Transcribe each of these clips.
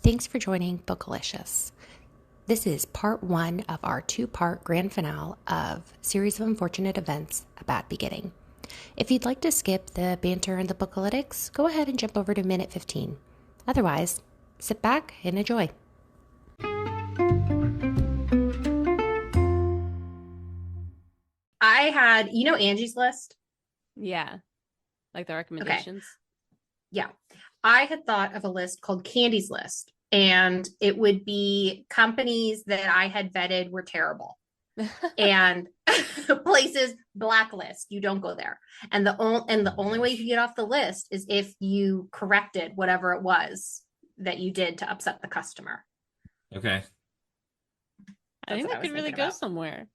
Thanks for joining Bookalicious. This is part one of our two-part grand finale of Series of Unfortunate Events, A Bad Beginning. If you'd like to skip the banter and the bookalytics, go ahead and jump over to minute 15. Otherwise, sit back and enjoy. I had, Angie's List? Yeah. Like the Okay. recommendations. Yeah. I had thought of a list called Candy's List, and it would be companies that I had vetted were terrible. And places blacklist, you don't go there. And the only way you can get off the list is if you corrected whatever it was that you did to upset the customer. Okay. I think that could really go somewhere.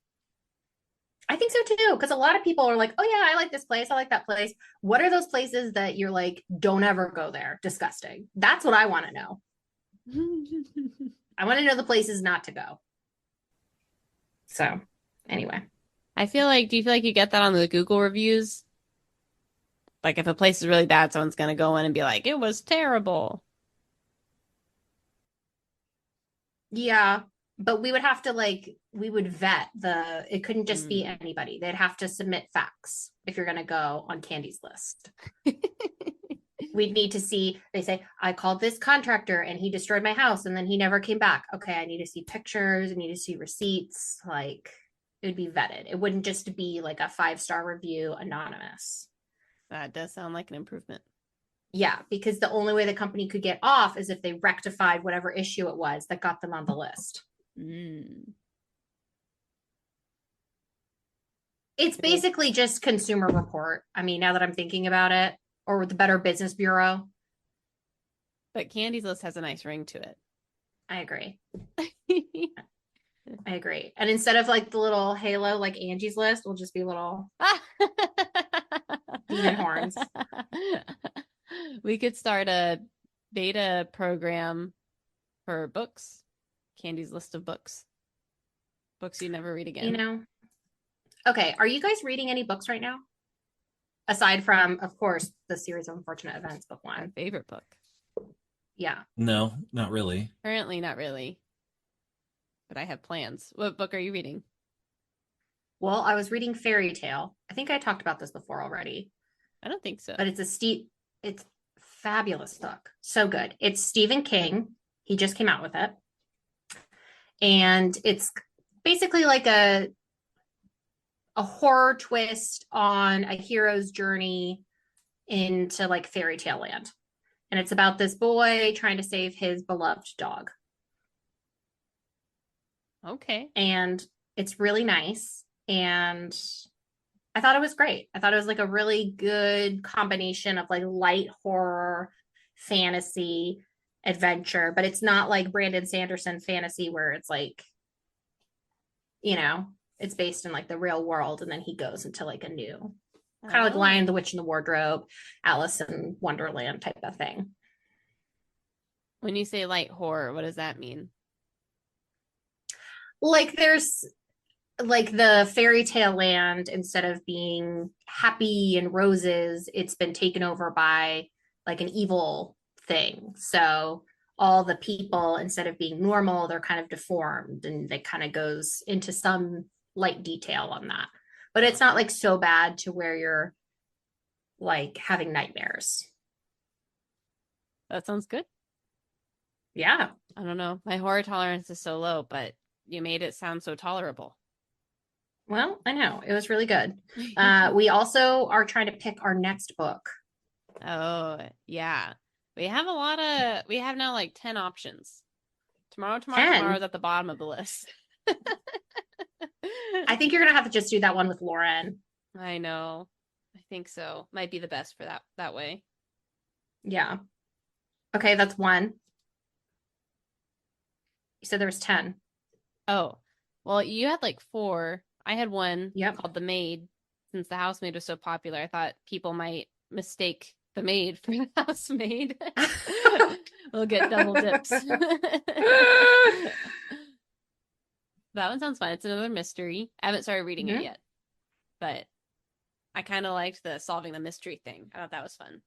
I think so too, because a lot of people are like, oh yeah, I like this place, I like that place. What are those places that you're like, don't ever go there? Disgusting. That's what I want to know. I want to know the places not to go. So anyway. do you feel like you get that on the Google reviews? Like if a place is really bad, someone's going to go in and be like, it was terrible. Yeah, but we would have to we would vet it couldn't just be anybody. They'd have to submit facts if you're going to go on Candy's List. We'd need to see, they say, I called this contractor and he destroyed my house and then he never came back. Okay, I need to see pictures, I need to see receipts. It would be vetted. It wouldn't just be like a 5-star review anonymous. That does sound like an improvement. Yeah, because the only way the company could get off is if they rectified whatever issue it was that got them on the list. It's basically just Consumer Report. I mean, now that I'm thinking about it, or the Better Business Bureau. But Candy's List has a nice ring to it. I agree. I agree. And instead of the little halo like Angie's List, will just be little demon horns. We could start a beta program for books. Candy's List of books. Books you never read again. Okay, are you guys reading any books right now? Aside from, of course, the Series of Unfortunate Events, book 1. My favorite book. Yeah. No, not really. Currently, not really. But I have plans. What book are you reading? Well, I was reading Fairy Tale. I think I talked about this before already. I don't think so. But it's fabulous book. So good. It's Stephen King. He just came out with it. And it's basically like a horror twist on a hero's journey into fairy tale land. And it's about this boy trying to save his beloved dog. Okay. And it's really nice. And I thought it was great. I thought it was a really good combination of light horror, fantasy, adventure, but it's not like Brandon Sanderson fantasy where it's it's based in the real world and then he goes into a new kind of like Lion, the Witch, and the Wardrobe, Alice in Wonderland type of thing. When you say light horror, what does that mean? There's the fairy tale land, instead of being happy and roses, it's been taken over by an evil thing. So all the people, instead of being normal, they're kind of deformed, and it kind of goes into some light detail on that. But it's not so bad to where you're having nightmares. That sounds good. Yeah. I don't know. My horror tolerance is so low, but you made it sound so tolerable. Well, I know. It was really good. We also are trying to pick our next book. Oh, yeah. We have now 10 options. Tomorrow's at the bottom of the list. I think you're going to have to just do that one with Lauren. I know. I think so. Might be the best for that way. Yeah. Okay, that's 1. You said there was 10. Oh, well, you had 4. I had one called The Maid. Since The Housemaid was so popular, I thought people might mistake The Maid for The Housemaid. We'll get double dips. That one sounds fun. It's another mystery. I haven't started reading it yet, but I kind of liked the solving the mystery thing. I thought that was fun.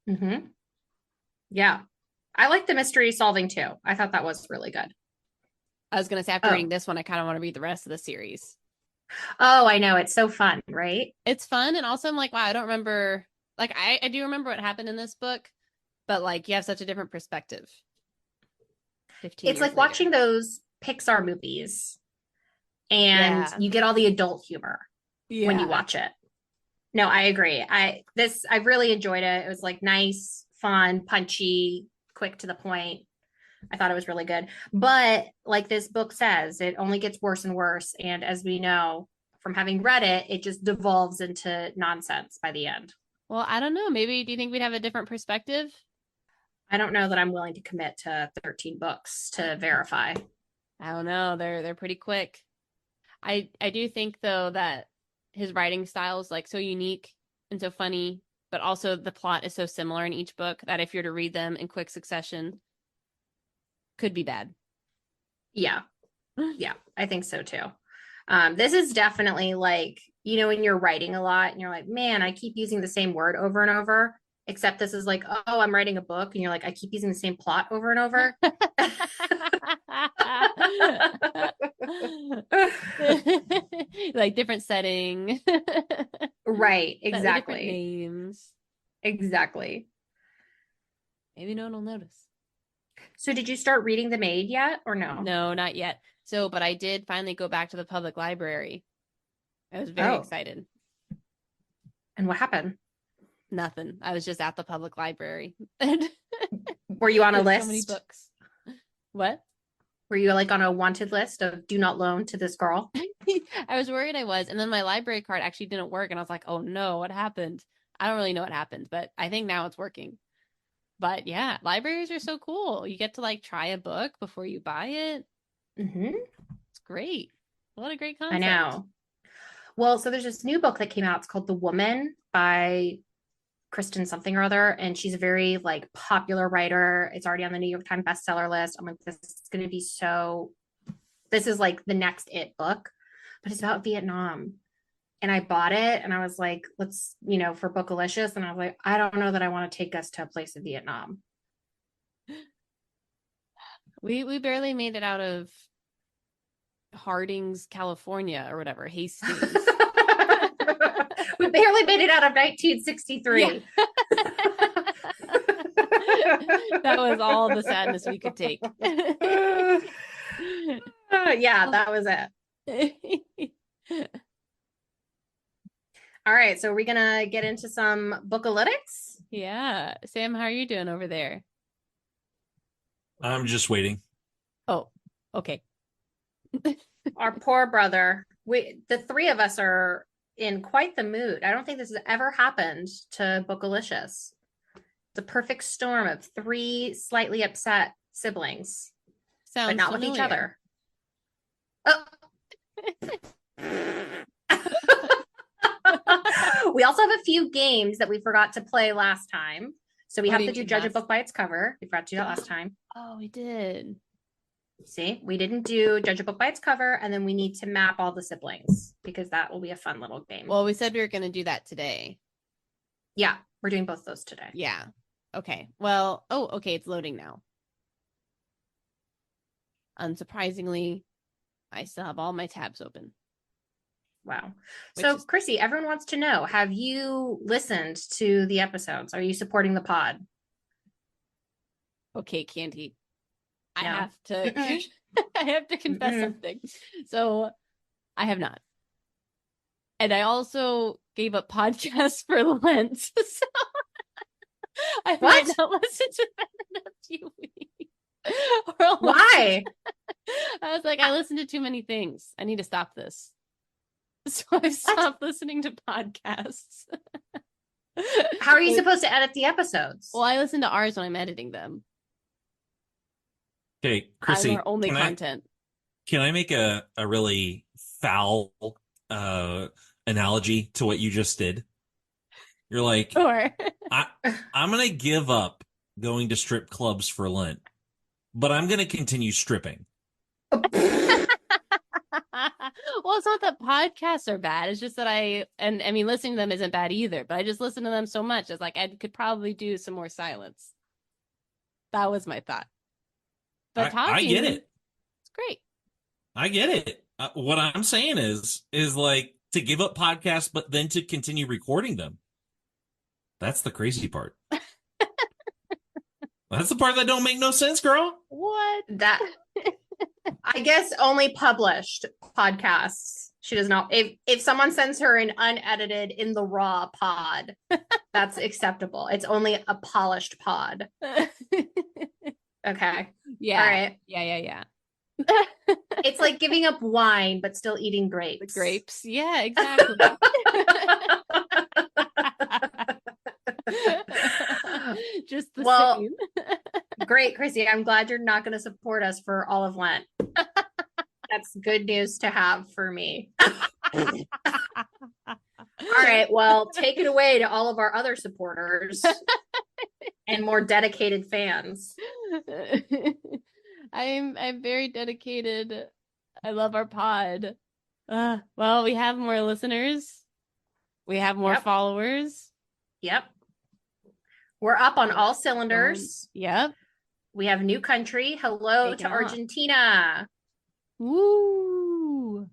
Yeah. I like the mystery solving too. I thought that was really good. I was going to say, after reading this one, I kind of want to read the rest of the series. Oh, I know. It's so fun, right? It's fun. And also I'm like, wow, I don't remember. Like, I do remember what happened in this book, but like you have such a different perspective. 15 It's years like watching those Pixar movies and you get all the adult humor when you watch it. No, I agree. I really enjoyed it. It was like nice, fun, punchy, quick to the point. I thought it was really good. But like this book says, it only gets worse and worse. And as we know from having read it, it just devolves into nonsense by the end. Well, I don't know. Maybe do you think we'd have a different perspective? I don't know that I'm willing to commit to 13 books to verify. I don't know. They're pretty quick. I do think though that his writing style is like so unique and so funny, but also the plot is so similar in each book that if you're to read them in quick succession, could be bad. Yeah. Yeah, I think so too. This is definitely like, when you're writing a lot and you're like, man, I keep using the same word over and over, except this is like, oh, I'm writing a book. And you're like, I keep using the same plot over and over. Like different setting. Right, exactly. Different names. Exactly. Maybe no one will notice. So did you start reading The Maid yet or no? No, not yet. So, but I did finally go back to the public library. I was very excited. And what happened? Nothing. I was just at the public library. Were you on a list? So many books. What? Were you like on a wanted list of do not loan to this girl? I was worried I was. And then my library card actually didn't work. And I was like, oh no, what happened? I don't really know what happened, but I think now it's working. But yeah, libraries are so cool. You get to like try a book before you buy it. Mm-hmm. It's great. What a great concept. I know. Well, so there's this new book that came out. It's called The Woman by Kristen something or other. And she's a very like popular writer. It's already on the New York Times bestseller list. I'm like, this is like the next it book, but it's about Vietnam. And I bought it and I was like, let's, for Bookalicious. And I was like, I don't know that I want to take us to a place in Vietnam. We barely made it out of Harding's, California or whatever, Hastings. We barely made it out of 1963. Yeah. That was all the sadness we could take. Yeah, that was it. All right, so are we gonna get into some bookalytics? Yeah. Sam, how are you doing over there? I'm just waiting. Oh, okay. Our poor brother. The three of us are in quite the mood. I don't think this has ever happened to Bookalicious. The perfect storm of three slightly upset siblings. Sounds but not familiar. with each other. Oh. We also have a few games that we forgot to play last time. So we have to do judge a book by its cover. We forgot to do that last time. Oh, we did. See, we didn't do judge a book by its cover, and then we need to map all the siblings because that will be a fun little game. Well, we said we were going to do that today. Yeah, we're doing both those today. Yeah. Okay. Well, okay, it's loading now. Unsurprisingly, I still have all my tabs open. Wow. So, Chrissy, everyone wants to know, have you listened to the episodes? Are you supporting the pod? Okay, Candy. No. I have to confess something. So, I have not. And I also gave up podcasts for Lent. So, I might not listen to them in a few weeks. Why? I was like, I listened to too many things. I need to stop this. So I stopped listening to podcasts. How are you supposed to edit the episodes? Well, I listen to ours when I'm editing them. Okay, Chrissy, our only content. Can I make a really foul analogy to what you just did? You're like, sure. I'm going to give up going to strip clubs for Lent, but I'm going to continue stripping. Well, it's not that podcasts are bad. It's just that listening to them isn't bad either, but I just listen to them so much. It's like I could probably do some more silence. That was my thought. But talking, I get it. It's great. I get it. What I'm saying is like to give up podcasts, but then to continue recording them. That's the crazy part. That's the part that don't make no sense, girl. What? That I guess only published podcasts. She does not. If someone sends her an unedited in the raw pod, that's acceptable. It's only a polished pod. Okay. Yeah. All right. Yeah. It's like giving up wine but still eating grapes. The grapes. Yeah, exactly. Just the same. Great, Chrissy. I'm glad you're not going to support us for all of Lent. That's good news to have for me. All right. Well, take it away to all of our other supporters and more dedicated fans. I'm very dedicated. I love our pod. Well, we have more listeners. We have more followers. Yep. We're up on all cylinders. Yep. We have new country. Hello to Argentina. Woo.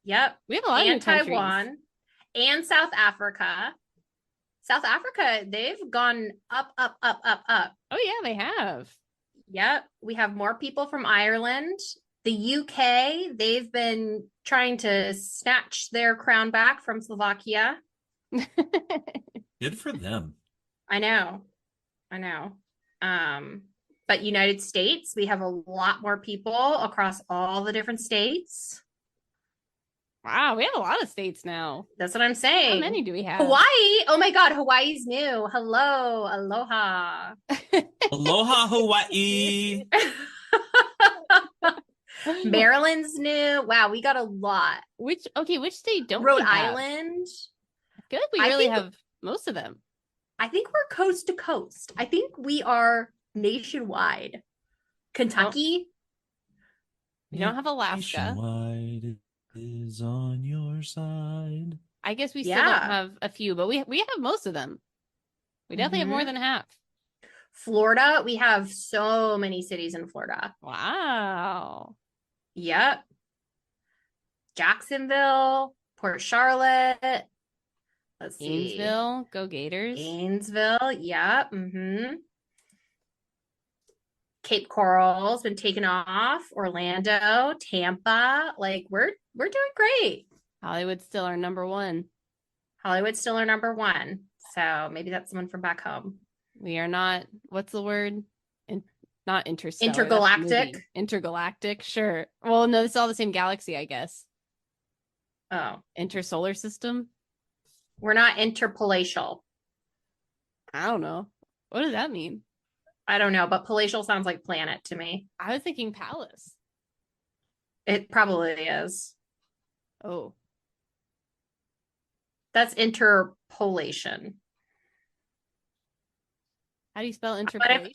Yep. We have a lot of new Taiwan and South Africa. South Africa, they've gone up. Oh, yeah, they have. Yep. We have more people from Ireland. The UK, they've been trying to snatch their crown back from Slovakia. Good for them. I know. But United States, we have a lot more people across all the different states. Wow, we have a lot of states now. That's what I'm saying. How many do we have? Hawaii. Oh my God, Hawaii's new. Hello, aloha. Aloha, Hawaii. Maryland's new. Wow, we got a lot. Which state don't Rhode we have? Island. I feel like we really have most of them. I think we're coast to coast. I think we are nationwide. Kentucky. We don't have Alaska. Nationwide is on your side. I guess we still don't have a few, but we have most of them. We definitely have more than half. Florida, we have so many cities in Florida. Wow. Yep. Jacksonville, Port Charlotte. Let's see. Gainesville, go Gators. Gainesville, yep. Cape Coral's been taken off. Orlando, Tampa. Like we're doing great. Hollywood's still our number one. So maybe that's someone from back home. We are not, what's the word? Not interstellar. Intergalactic. Intergalactic, sure. Well, no, it's all the same galaxy, I guess. Oh. Intersolar system? We're not interpalatial. I don't know. What does that mean? I don't know, but palatial sounds like planet to me. I was thinking palace. It probably is. Oh. That's interpolation. How do you spell interpolation?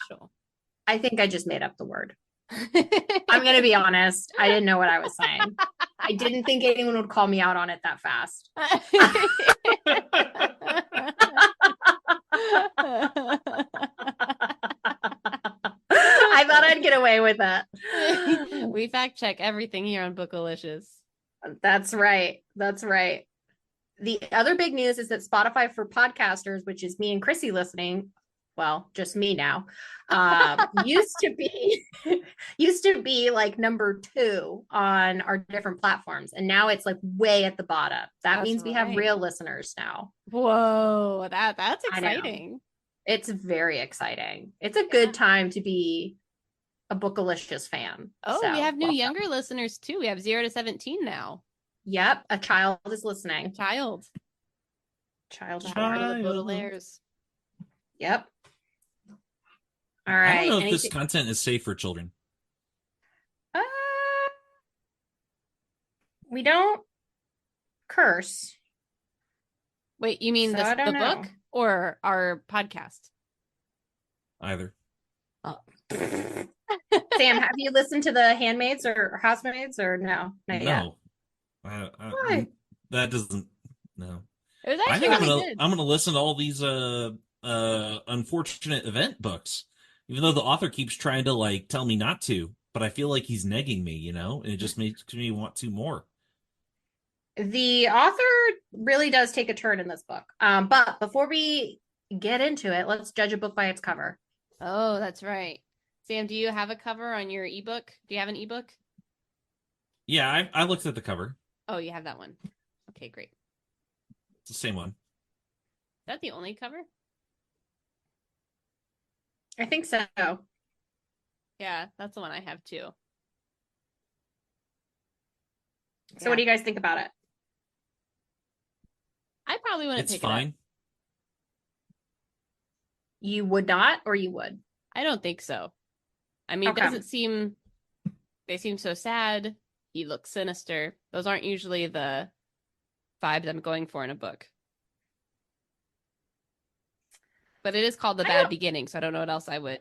I think I just made up the word. I'm going to be honest. I didn't know what I was saying. I didn't think anyone would call me out on it that fast. I thought I'd get away with it. We fact check everything here on Bookalicious. That's right. The other big news is that Spotify for podcasters, which is me and Chrissy listening, well, just me now, used to be like number 2 on our different platforms, and now it's like way at the bottom. That means we have real listeners now. Whoa, that's exciting. It's very exciting. It's a good time to be a Bookalicious fan. Oh, so, we have new younger listeners too. We have 0 to 17 now. Yep, a child is listening. Child. Part of the Baudelaires. Yep. All right. I don't know if this content is safe for children. We don't curse. Wait, you mean the book or our podcast? Either. Oh. Sam, have you listened to the Handmaids or Housemaids or no? Not yet. Why? That doesn't. No. It was actually really good. I'm gonna listen to all these unfortunate event books even though the author keeps trying to like tell me not to, but I feel like he's negging me, you know, and it just makes me want to more. The author really does take a turn in this book. But before we get into it, let's judge a book by its cover. Oh, that's right. Sam, do you have a cover on your ebook? Do you have an ebook? Yeah, I looked at the cover. Oh, you have that one. Okay, great. It's the same one. Is that the only cover? I think so. Yeah, that's the one I have too. So what do you guys think about it? I probably wouldn't It's pick it up. fine. You would not, or you would? I don't think so. I mean, Okay. it doesn't seem, they seem so sad. He looks sinister. Those aren't usually the vibes I'm going for in a book. But it is called The Bad Beginning, so I don't know what else I would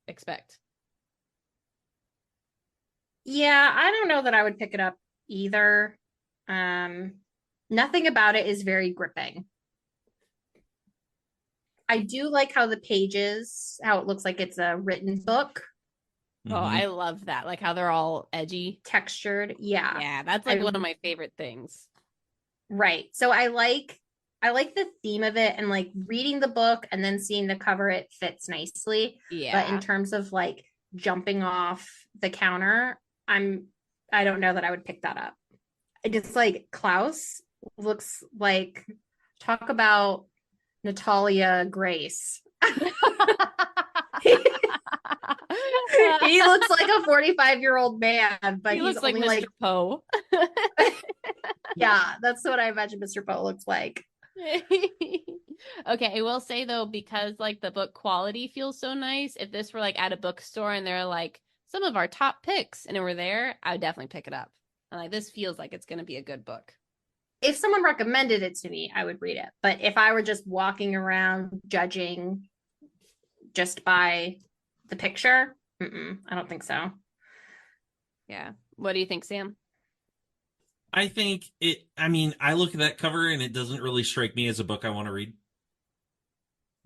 expect. Yeah, I don't know that I would pick it up either. Nothing about it is very gripping. I do like how the pages, how it looks like it's a written book, Oh, I love that. Like how they're all edgy. textured. Yeah. Yeah, that's like one of my favorite things. Right. So I like the theme of it, and like reading the book and then seeing the cover, it fits nicely. Yeah. But in terms of like jumping off the counter, I don't know that I would pick that up. It just like Klaus looks like, talk about Natalia Grace. He looks like a 45-year-old man, but he looks like Mr. Poe. Yeah, that's what I imagine Mr. Poe looks like. Okay, I will say though, because like the book quality feels so nice, if this were like at a bookstore and they're like some of our top picks and it were there, I would definitely pick it up. And like this feels like it's going to be a good book. If someone recommended it to me, I would read it. But if I were just walking around judging just by the picture, I don't think so. Yeah. What do you think, Sam? I think I mean, I look at that cover and it doesn't really strike me as a book I want to read.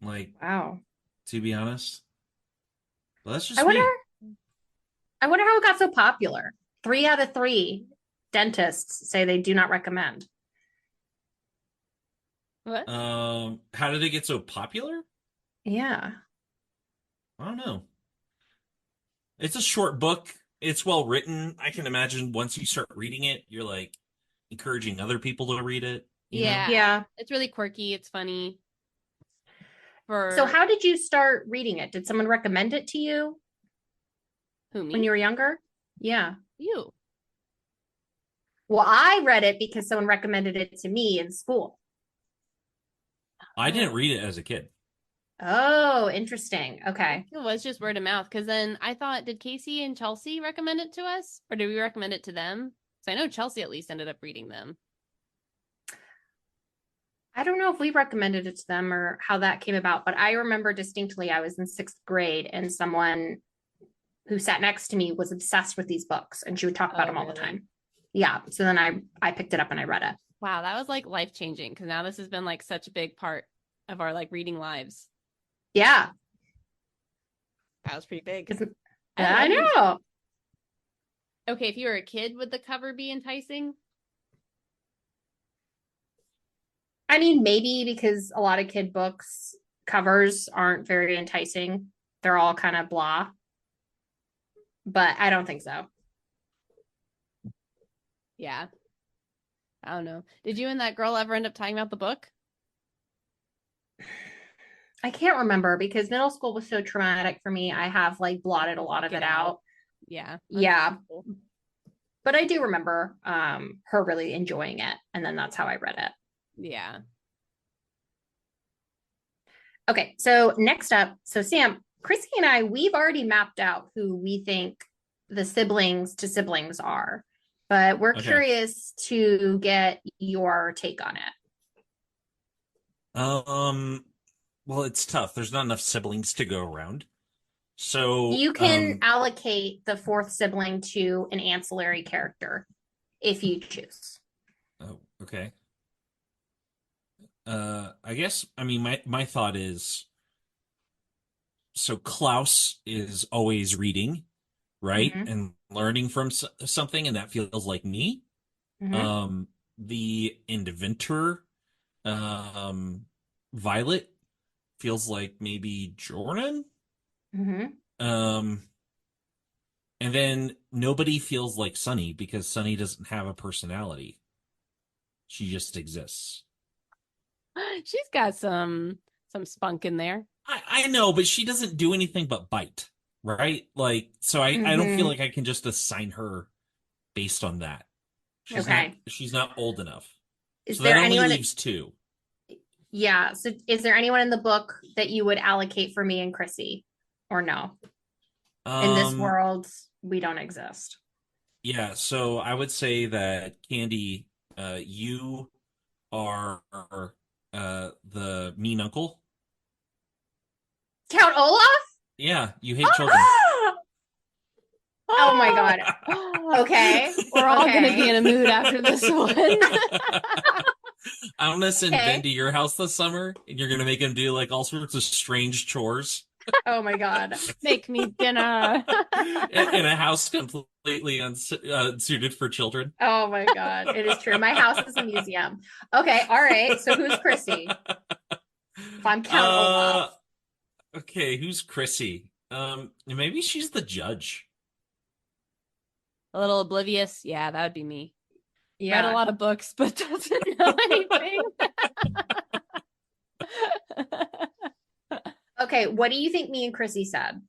Like, Wow. to be honest. But that's just I wonder me. how it got so popular. 3 out of 3 dentists say they do not recommend. What? How did it get so popular? Yeah. I don't know. It's a short book. It's well written. I can imagine once you start reading it, you're like encouraging other people to read it. You know? Yeah. It's really quirky. It's funny. So how did you start reading it? Did someone recommend it to you? Who, me? When you were younger? Yeah. You. Well, I read it because someone recommended it to me in school. I didn't read it as a kid. Oh, interesting. Okay. It was just word of mouth. Because then I thought, did Casey and Chelsea recommend it to us? Or did we recommend it to them? Because I know Chelsea at least ended up reading them. I don't know if we recommended it to them or how that came about, but I remember distinctly I was in 6th grade and someone who sat next to me was obsessed with these books and she would talk about them all the time. Yeah. So then I picked it up and I read it. Wow, that was like life-changing because now this has been like such a big part of our like reading lives. Yeah. That was pretty big. I know. Okay, if you were a kid, would the cover be enticing? I mean, maybe because a lot of kid books covers aren't very enticing. They're all kind of blah. But I don't think so. Yeah. I don't know. Did you and that girl ever end up talking about the book? I can't remember because middle school was so traumatic for me. I have like blotted a lot of it out. Yeah. Yeah. But I do remember her really enjoying it. And then that's how I read it. Yeah. Okay. So next up, so Sam, Chrissy and I, we've already mapped out who we think the siblings to siblings are, but we're curious to get your take on it. Well, it's tough. There's not enough siblings to go around. So you can allocate the 4th sibling to an ancillary character if you choose. Oh, okay. I guess, I mean, my thought is so Klaus is always reading, right? Mhm. And learning from something, and that feels like me. Mhm. The inventor, Violet, feels like maybe Jordan. Mhm. Um, and then nobody feels like Sunny because Sunny doesn't have a personality. She just exists. She's got some spunk in there. I know, but she doesn't do anything but bite, right? Like, so I don't feel Mhm. like I can just assign her based on that. Okay. She's not old enough. Is So that there only anyone? leaves two. Yeah. So is there anyone in the book that you would allocate for me and Chrissy, or no? In this Um, world, we don't exist. yeah, so I would say that Candy, you are the mean uncle. Count Olaf? Yeah, you hate children. Oh my God. Okay. We're all gonna be Okay. in a mood after this one. I'm gonna send Ben Okay. to your house this summer, and you're gonna make him do like all sorts of strange chores Oh my God. Make me dinner. in a house completely unsuited for children. Oh my God. It is true. My house is a museum. Okay. All right. So who's Chrissy? If I'm Count Olaf. Okay, who's Chrissy? Maybe she's the judge. A little oblivious. Yeah, that would be me. Read a Yeah. lot of books, but doesn't know anything. Okay. What do you think me and Chrissy said?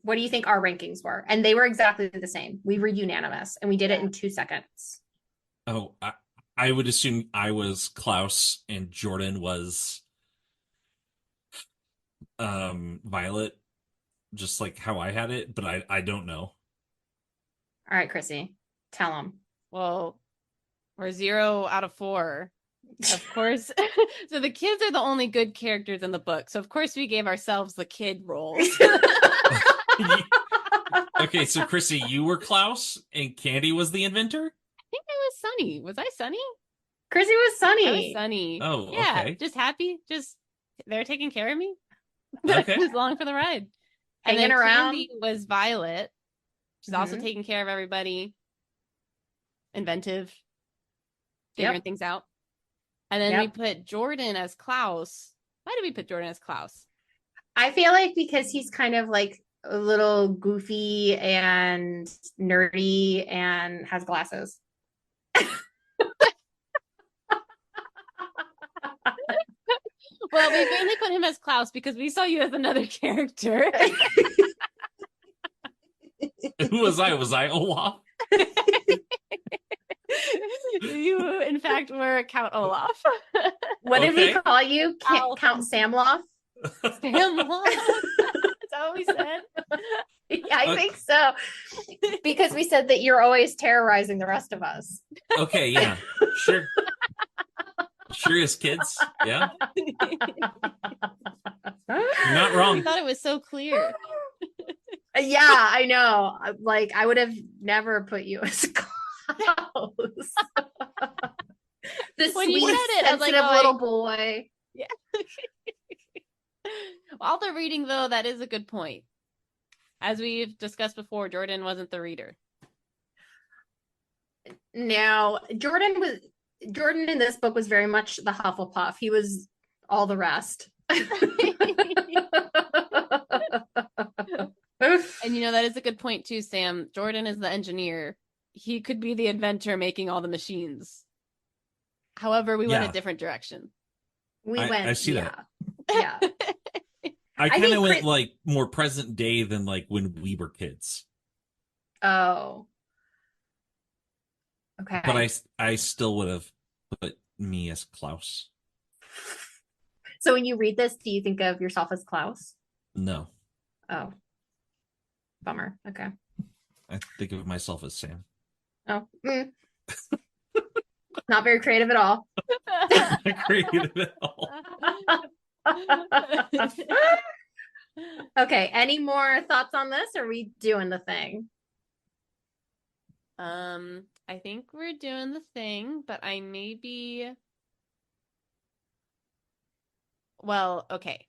What do you think our rankings were? And they were exactly the same. We were unanimous and we did it in 2 seconds. Oh, I would assume I was Klaus and Jordan was Violet, just like how I had it, but I don't know. All right, Chrissy, tell them. Well, we're 0 out of 4. Of course. So the kids are the only good characters in the book. So of course we gave ourselves the kid roles. Okay, so Chrissy, you were Klaus and Candy was the inventor? I think I was Sunny. Was I Sunny? Chrissy was Sunny. I was Sunny. Oh, Yeah, okay. just happy. Just they're taking care of me. Okay. Just along for the ride. And Hanging then around. Candy was Violet. She's also Mhm. taking care of everybody. Inventive. Figuring Yep. things out. And then Yep. we put Jordan as Klaus. Why did we put Jordan as Klaus? I feel like because he's kind of like a little goofy and nerdy and has glasses. Well, we mainly put him as Klaus because we saw you as another character. Who was I? Was I Olaf? You, in fact, were Count Olaf. What did we Okay. call you? Count Samlof? Samlof. That's all we said. Yeah, I think so. Because we said that you're always terrorizing the rest of us. Okay, yeah. Sure. Curious kids. Yeah. You're not I wrong. thought it was so clear. Yeah, I know. Like, I would have never put you as Klaus. The When you sweet, said it, I was like, sensitive oh, little boy. Yeah. All the reading, though, that is a good point. As we've discussed before, Jordan wasn't the reader. No, Jordan in this book was very much the Hufflepuff. He was all the rest. And you know, that is a good point too, Sam. Jordan is the engineer. He could be the inventor making all the machines. However, we went a different direction. I see that. Yeah. I kind think of went like more present day than like when we were kids. Oh. Okay. But I still would have put me as Klaus. So when you read this, do you think of yourself as Klaus? No. Oh. Bummer. Okay. I think of myself as Sam. Oh. Not very creative at all. Creative at all. Okay. Any more thoughts on this? Or are we doing the thing? I think we're doing the thing, but I may be. Well, okay.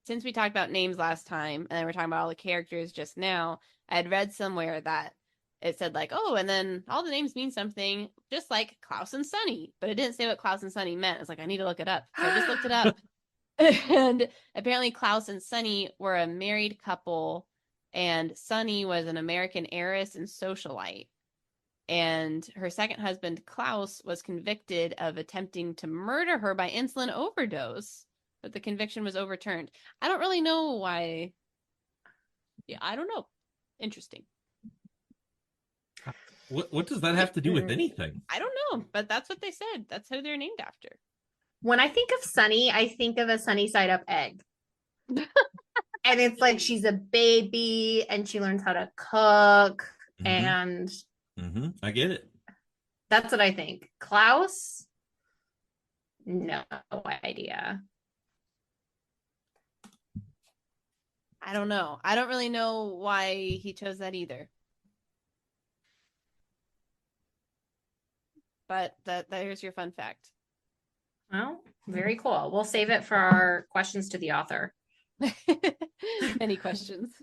since we talked about names last time, and then we're talking about all the characters just now, I had read somewhere that it said like, oh, and then all the names mean something, just like Klaus and Sunny. But it didn't say what Klaus and Sunny meant. It's like, I need to look it up. So I just looked it up. And apparently Klaus and Sunny were a married couple, and Sunny was an American heiress and socialite. And her second husband, Klaus, was convicted of attempting to murder her by insulin overdose, but the conviction was overturned. I don't really know why. Yeah, I don't know. Interesting. What does that have to do with anything? I don't know, but that's what they said. That's who they're named after. When I think of Sunny, I think of a sunny side up egg. And it's like she's a baby and she learns how to cook. Mhm. And I get it. that's what I think. Klaus? No idea. I don't know. I don't really know why he chose that either. But there's your fun fact. Well, very cool. We'll save it for our questions to the author. Any questions?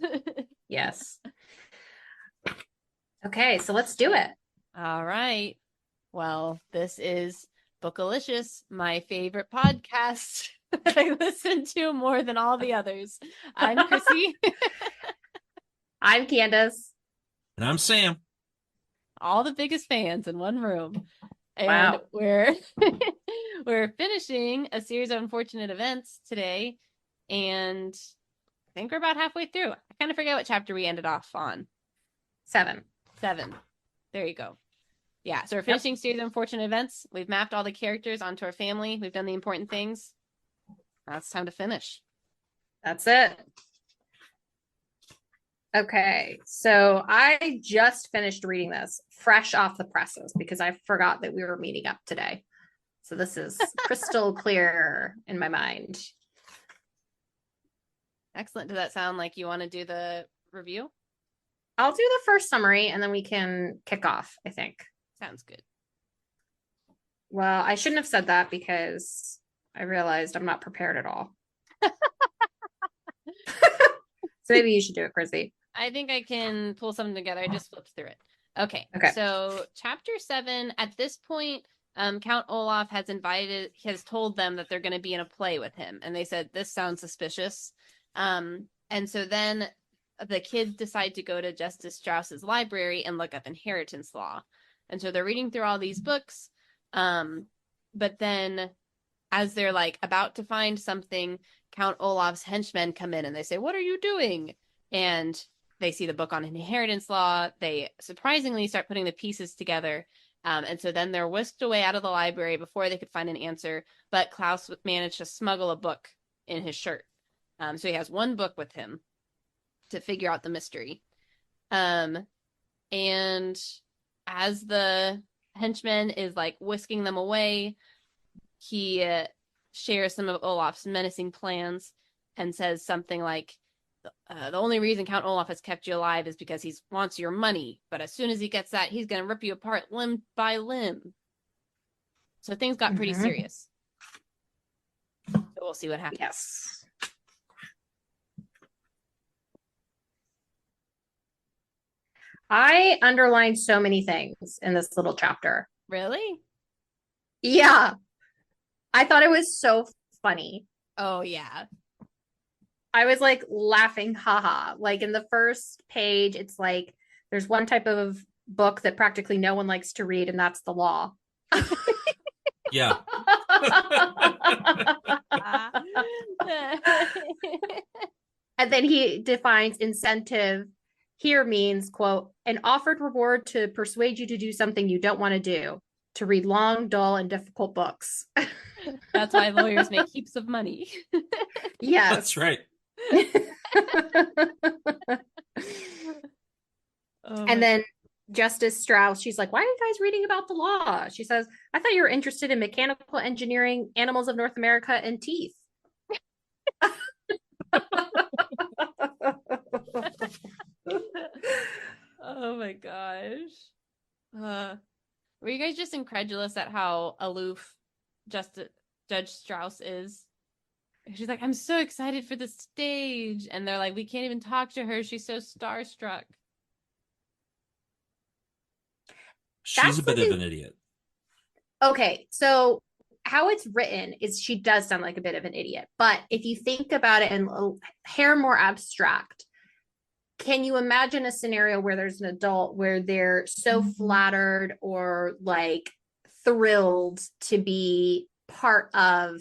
Yes. Okay, so let's do it. All right. Well, this is Bookalicious, my favorite podcast that I listen to more than all the others. I'm Chrissy. I'm Candice. And I'm Sam. All the biggest fans in one room. And Wow. we're finishing a series of unfortunate events today, and I think we're about halfway through. I kind of forget what chapter we ended off on. 7. 7. There you go. Yeah, so we're finishing series of unfortunate events. We've mapped all the characters onto our family. We've done the important things. Now it's time to finish. That's it. Okay, so I just finished reading this fresh off the presses because I forgot that we were meeting up today. So this is crystal clear in my mind. Excellent. Does that sound like you want to do the review? I'll do the first summary and then we can kick off, I think. Sounds good. Well, I shouldn't have said that because I realized I'm not prepared at all. So maybe you should do it, Chrissy. I think I can pull something together. I just flipped through it. Okay. So chapter 7, at this point, Count Olaf has told them that they're going to be in a play with him. And they said, this sounds suspicious. And so then the kids decide to go to Justice Strauss's library and look up inheritance law. And so they're reading through all these books. But then as they're like about to find something, Count Olaf's henchmen come in and they say, what are you doing? And they see the book on inheritance law. They surprisingly start putting the pieces together. And so then they're whisked away out of the library before they could find an answer. But Klaus managed to smuggle a book in his shirt. So he has one book with him to figure out the mystery. And as the henchman is like whisking them away, he shares some of Olaf's menacing plans and says something like, the only reason Count Olaf has kept you alive is because he wants your money. But as soon as he gets that, he's going to rip you apart limb by limb. So things got pretty serious. So we'll see what happens. Yes. I underlined so many things in this little chapter. Really? Yeah. I thought it was so funny. Oh, yeah. I was like laughing, haha. Like in the first page, it's like there's one type of book that practically no one likes to read, and that's the law. Yeah. And then he defines incentive here means, quote, an offered reward to persuade you to do something you don't want to do, to read long, dull, and difficult books. That's why lawyers make heaps of money. Yes. That's right. And then Justice Strauss, she's like, why are you guys reading about the law? She says, I thought you were interested in mechanical engineering, animals of North America, and teeth. Oh my gosh. Were you guys just incredulous at how aloof Judge Strauss is? she's like, I'm so excited for the stage. And they're like, we can't even talk to her. She's so starstruck. She's a bit of an idiot. Okay, so how it's written is she does sound like a bit of an idiot. But if you think about it and hair more abstract, can you imagine a scenario where there's an adult where they're so flattered or like thrilled to be part of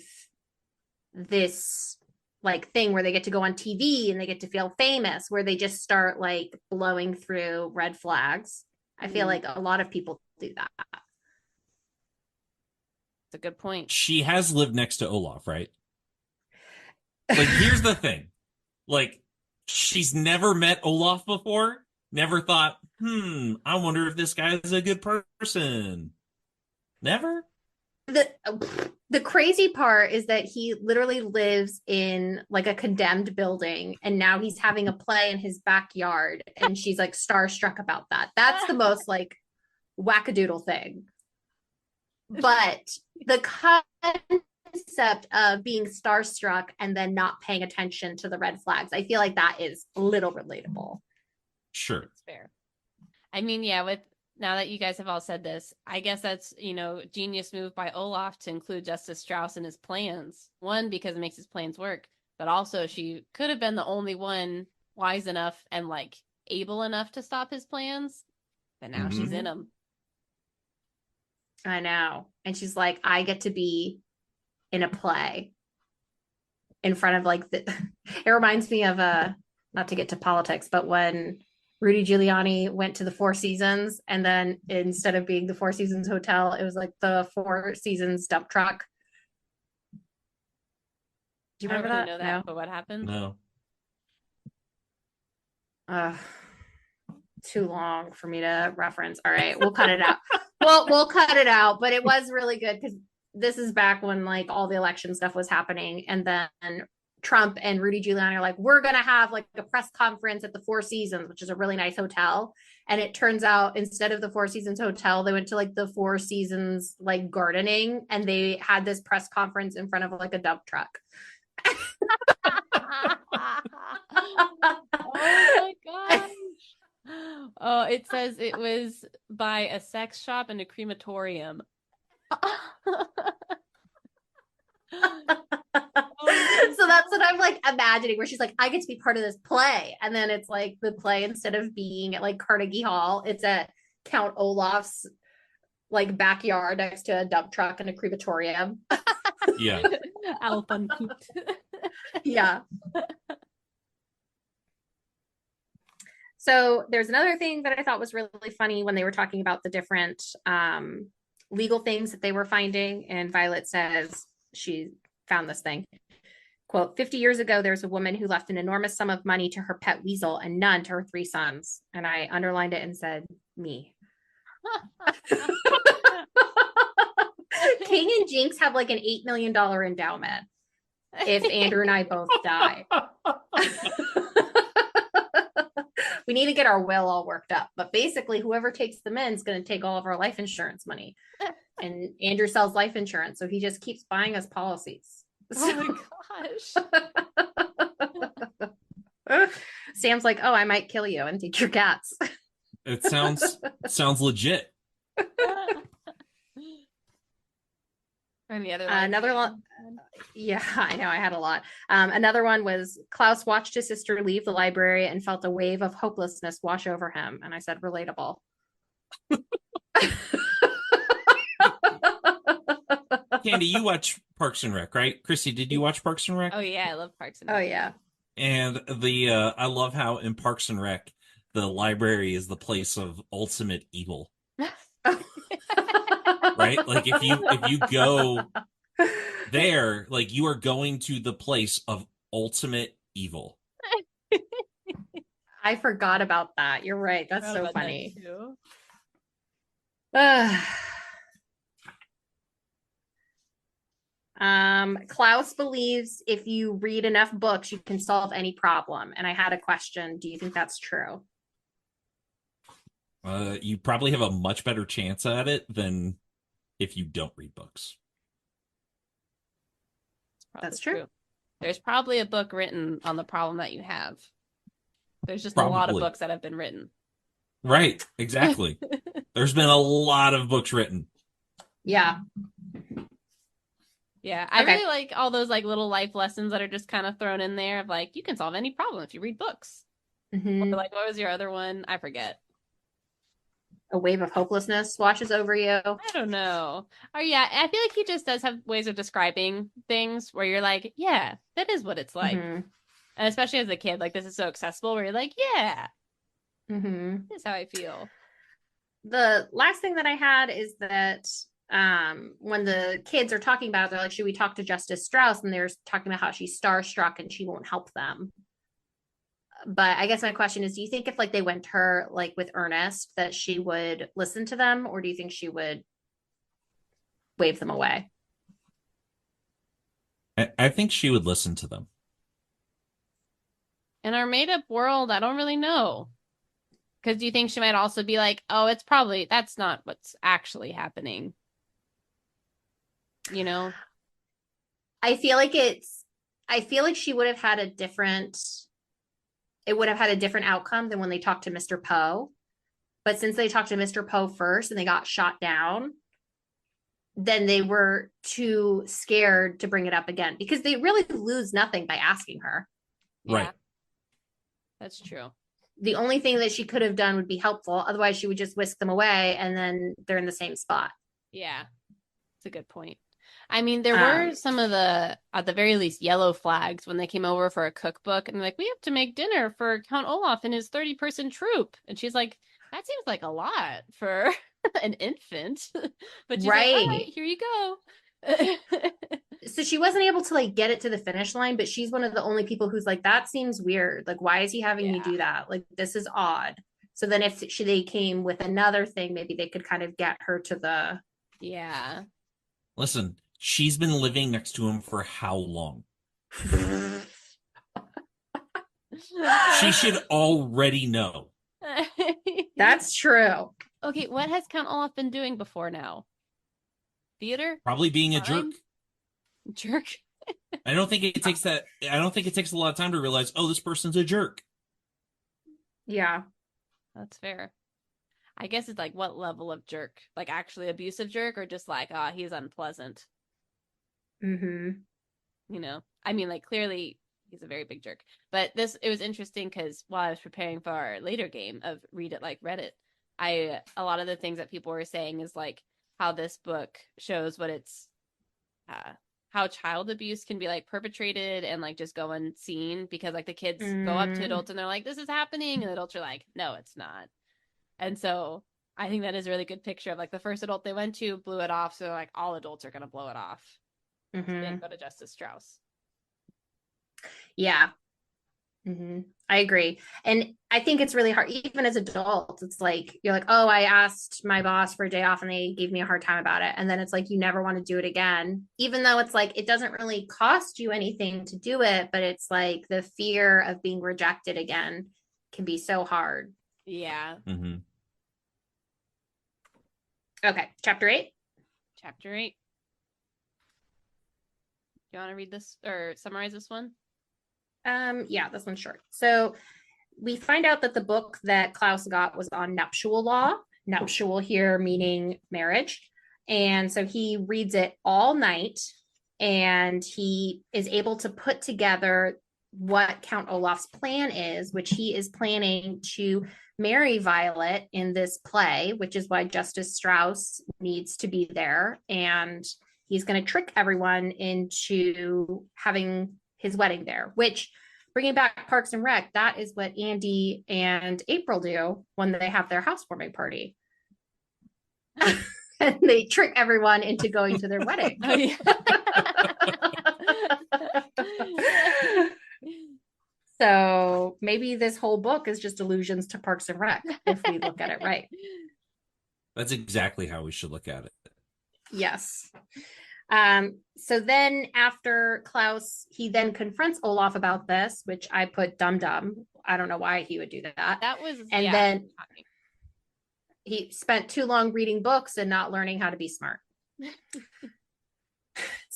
this like thing where they get to go on TV and they get to feel famous, where they just start like blowing through red flags? I feel like a lot of people do that. That's a good point. She has lived next to Olaf, right? Like, here's the thing. Like, she's never met Olaf before. Never thought, I wonder if this guy is a good person. Never? The crazy part is that he literally lives in like a condemned building, and now he's having a play in his backyard, and she's like starstruck about that. That's the most like wackadoodle thing. But the concept of being starstruck and then not paying attention to the red flags, I feel like that is a little relatable. Sure. That's fair. I mean, yeah, with now that you guys have all said this, I guess that's, genius move by Olaf to include Justice Strauss in his plans. One, because it makes his plans work, but also she could have been the only one wise enough and like able enough to stop his plans, but now she's in them. I know. And she's like, I get to be in a play in front of like it reminds me of not to get to politics, but when Rudy Giuliani went to the Four Seasons, and then instead of being the Four Seasons Hotel, it was like the Four Seasons dump truck. Do you remember that? Know that, no. But what happened? No. Too long for me to reference. All right, we'll cut it out. We'll cut it out, but it was really good because this is back when like all the election stuff was happening, and then Trump and Rudy Giuliani are like, we're gonna have like a press conference at the Four Seasons, which is a really nice hotel. And it turns out instead of the Four Seasons Hotel, they went to like the Four Seasons like gardening, and they had this press conference in front of like a dump truck. Oh my gosh. Oh, it says it was by a sex shop and a crematorium. So that's what I'm like imagining, where she's like, I get to be part of this play. And then it's like the play, instead of being at like Carnegie Hall, it's at Count Olaf's like backyard next to a dump truck and a crematorium. Yeah. Alpencooped. Yeah. So there's another thing that I thought was really funny when they were talking about the different legal things that they were finding. And Violet says she found this thing. Quote, 50 years ago, there was a woman who left an enormous sum of money to her pet weasel and none to her 3 sons. And I underlined it and said, me. King and Jinx have like an $8 million endowment if Andrew and I both die. We need to get our will all worked up. But basically, whoever takes them in is going to take all of our life insurance money. And Andrew sells life insurance, so he just keeps buying us policies. Oh my gosh. Sam's like, oh, I might kill you and take your cats. It sounds legit. Any other another one? Yeah, I know. I had a lot. Another one was Klaus watched his sister leave the library and felt a wave of hopelessness wash over him. And I said, relatable. Candy, you watch Parks and Rec, right? Chrissy, did you watch Parks and Rec? Oh yeah, I love Parks and Rec. Oh yeah. And I love how in Parks and Rec, the library is the place of ultimate evil. Right? Like if you go there, like you are going to the place of ultimate evil. I forgot about that. You're right. That's so funny. Klaus believes if you read enough books, you can solve any problem. And I had a question. Do you think that's true? You probably have a much better chance at it than if you don't read books. That's true. There's probably a book written on the problem that you have. There's just a lot of Probably. books that have been written. Right, exactly. There's been a lot of books written. Yeah. Yeah, I Okay. really like all those like little life lessons that are just kind of thrown in there of like, you can solve any problem if you read books. Mhm. Or like, what was your other one? I forget. A wave of hopelessness washes over you. I don't know. Oh yeah, I feel like he just does have ways of describing things where you're like, yeah, that is what it's like. Mhm. And especially as a kid, like this is so accessible where you're like, yeah, Mhm. this is how I feel. The last thing that I had is that when the kids are talking about it, they're like, should we talk to Justice Strauss? And they're talking about how she's starstruck and she won't help them. But I guess my question is, do you think if like they went to her like with Ernest that she would listen to them, or do you think she would wave them away? I think she would listen to them. In our made up world, I don't really know. Because do you think she might also be like, oh, it's probably, that's not what's actually happening? You know? I feel like she would have had it would have had a different outcome than when they talked to Mr. Poe. But since they talked to Mr. Poe first and they got shot down, then they were too scared to bring it up again because they really lose nothing by asking her. Yeah, Right. that's true. The only thing that she could have done would be helpful. Otherwise, she would just whisk them away and then they're in the same spot. Yeah, it's a good point. I mean, there were some of the, at the very least, yellow flags when they came over for a cookbook and they're like, we have to make dinner for Count Olaf and his 30-person troop. And she's like, that seems like a lot for an infant. But she's like, all right, here you go. So she wasn't able to like get it to the finish line, but she's one of the only people who's like, that seems weird. Like, why is he having me do that? Like, this is odd. So then if they came with another thing, maybe they could kind of get her to the. Yeah. Listen, she's been living next to him for how long? She should already know. That's true. Okay, what has Count Olaf been doing before now? Theater? Probably being a jerk. Jerk. I don't think it takes a lot of time to realize, oh, this person's a jerk. Yeah. That's fair. I guess it's like what level of jerk? Like actually abusive jerk or just like, he's unpleasant. Mm-hmm. You know? I mean, like clearly he's a very big jerk. But it was interesting because while I was preparing for our later game of Read It Like Reddit, a lot of the things that people were saying is like how this book shows what it's how child abuse can be like perpetrated and like just go unseen because like the kids go up to adults and they're like, this is happening, and the adults are like, no, it's not. And so I think that is a really good picture of like the first adult they went to blew it off, so like all adults are gonna blow it off. Mm-hmm. So they didn't go to Justice Strauss. Yeah. Mm-hmm. I agree. And I think it's really hard, even as adults. It's like, you're like, oh, I asked my boss for a day off and they gave me a hard time about it. And then it's like, you never want to do it again, even though it's like, it doesn't really cost you anything to do it. But it's like the fear of being rejected again can be so hard. Yeah. Mm-hmm. Okay. Chapter 8. Chapter 8. Do you want to read this or summarize this one? Yeah, this one's short. So we find out that the book that Klaus got was on nuptial law, nuptial here meaning marriage. And so he reads it all night and he is able to put together what Count Olaf's plan is, which he is planning to marry Violet in this play, which is why Justice Strauss needs to be there. And he's going to trick everyone into having his wedding there, which, bringing back Parks and Rec, that is what Andy and April do when they have their housewarming party. And they trick everyone into going to their wedding. Oh, yeah. So maybe this whole book is just allusions to Parks and Rec if we look at it right. That's exactly how we should look at it. Yes. So then after Klaus, he then confronts Olaf about this, which I put dum-dum. I don't know why he would do that. That was, and then he spent too long reading books and not learning how to be smart.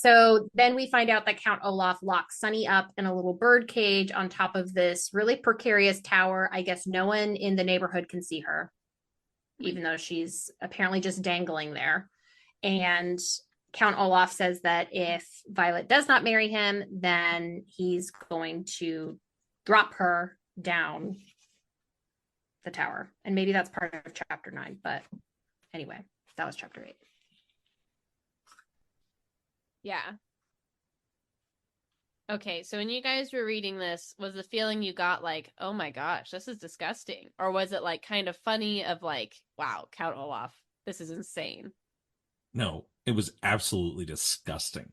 So then we find out that Count Olaf locks Sunny up in a little bird cage on top of this really precarious tower. I guess no one in the neighborhood can see her, even though she's apparently just dangling there. And Count Olaf says that if Violet does not marry him, then he's going to drop her down the tower. And maybe that's part of chapter 9, but anyway, that was chapter 8. Yeah. Okay, so when you guys were reading this, was the feeling you got like, oh my gosh, this is disgusting? Or was it like kind of funny of like, wow, Count Olaf, this is insane? No, it was absolutely disgusting.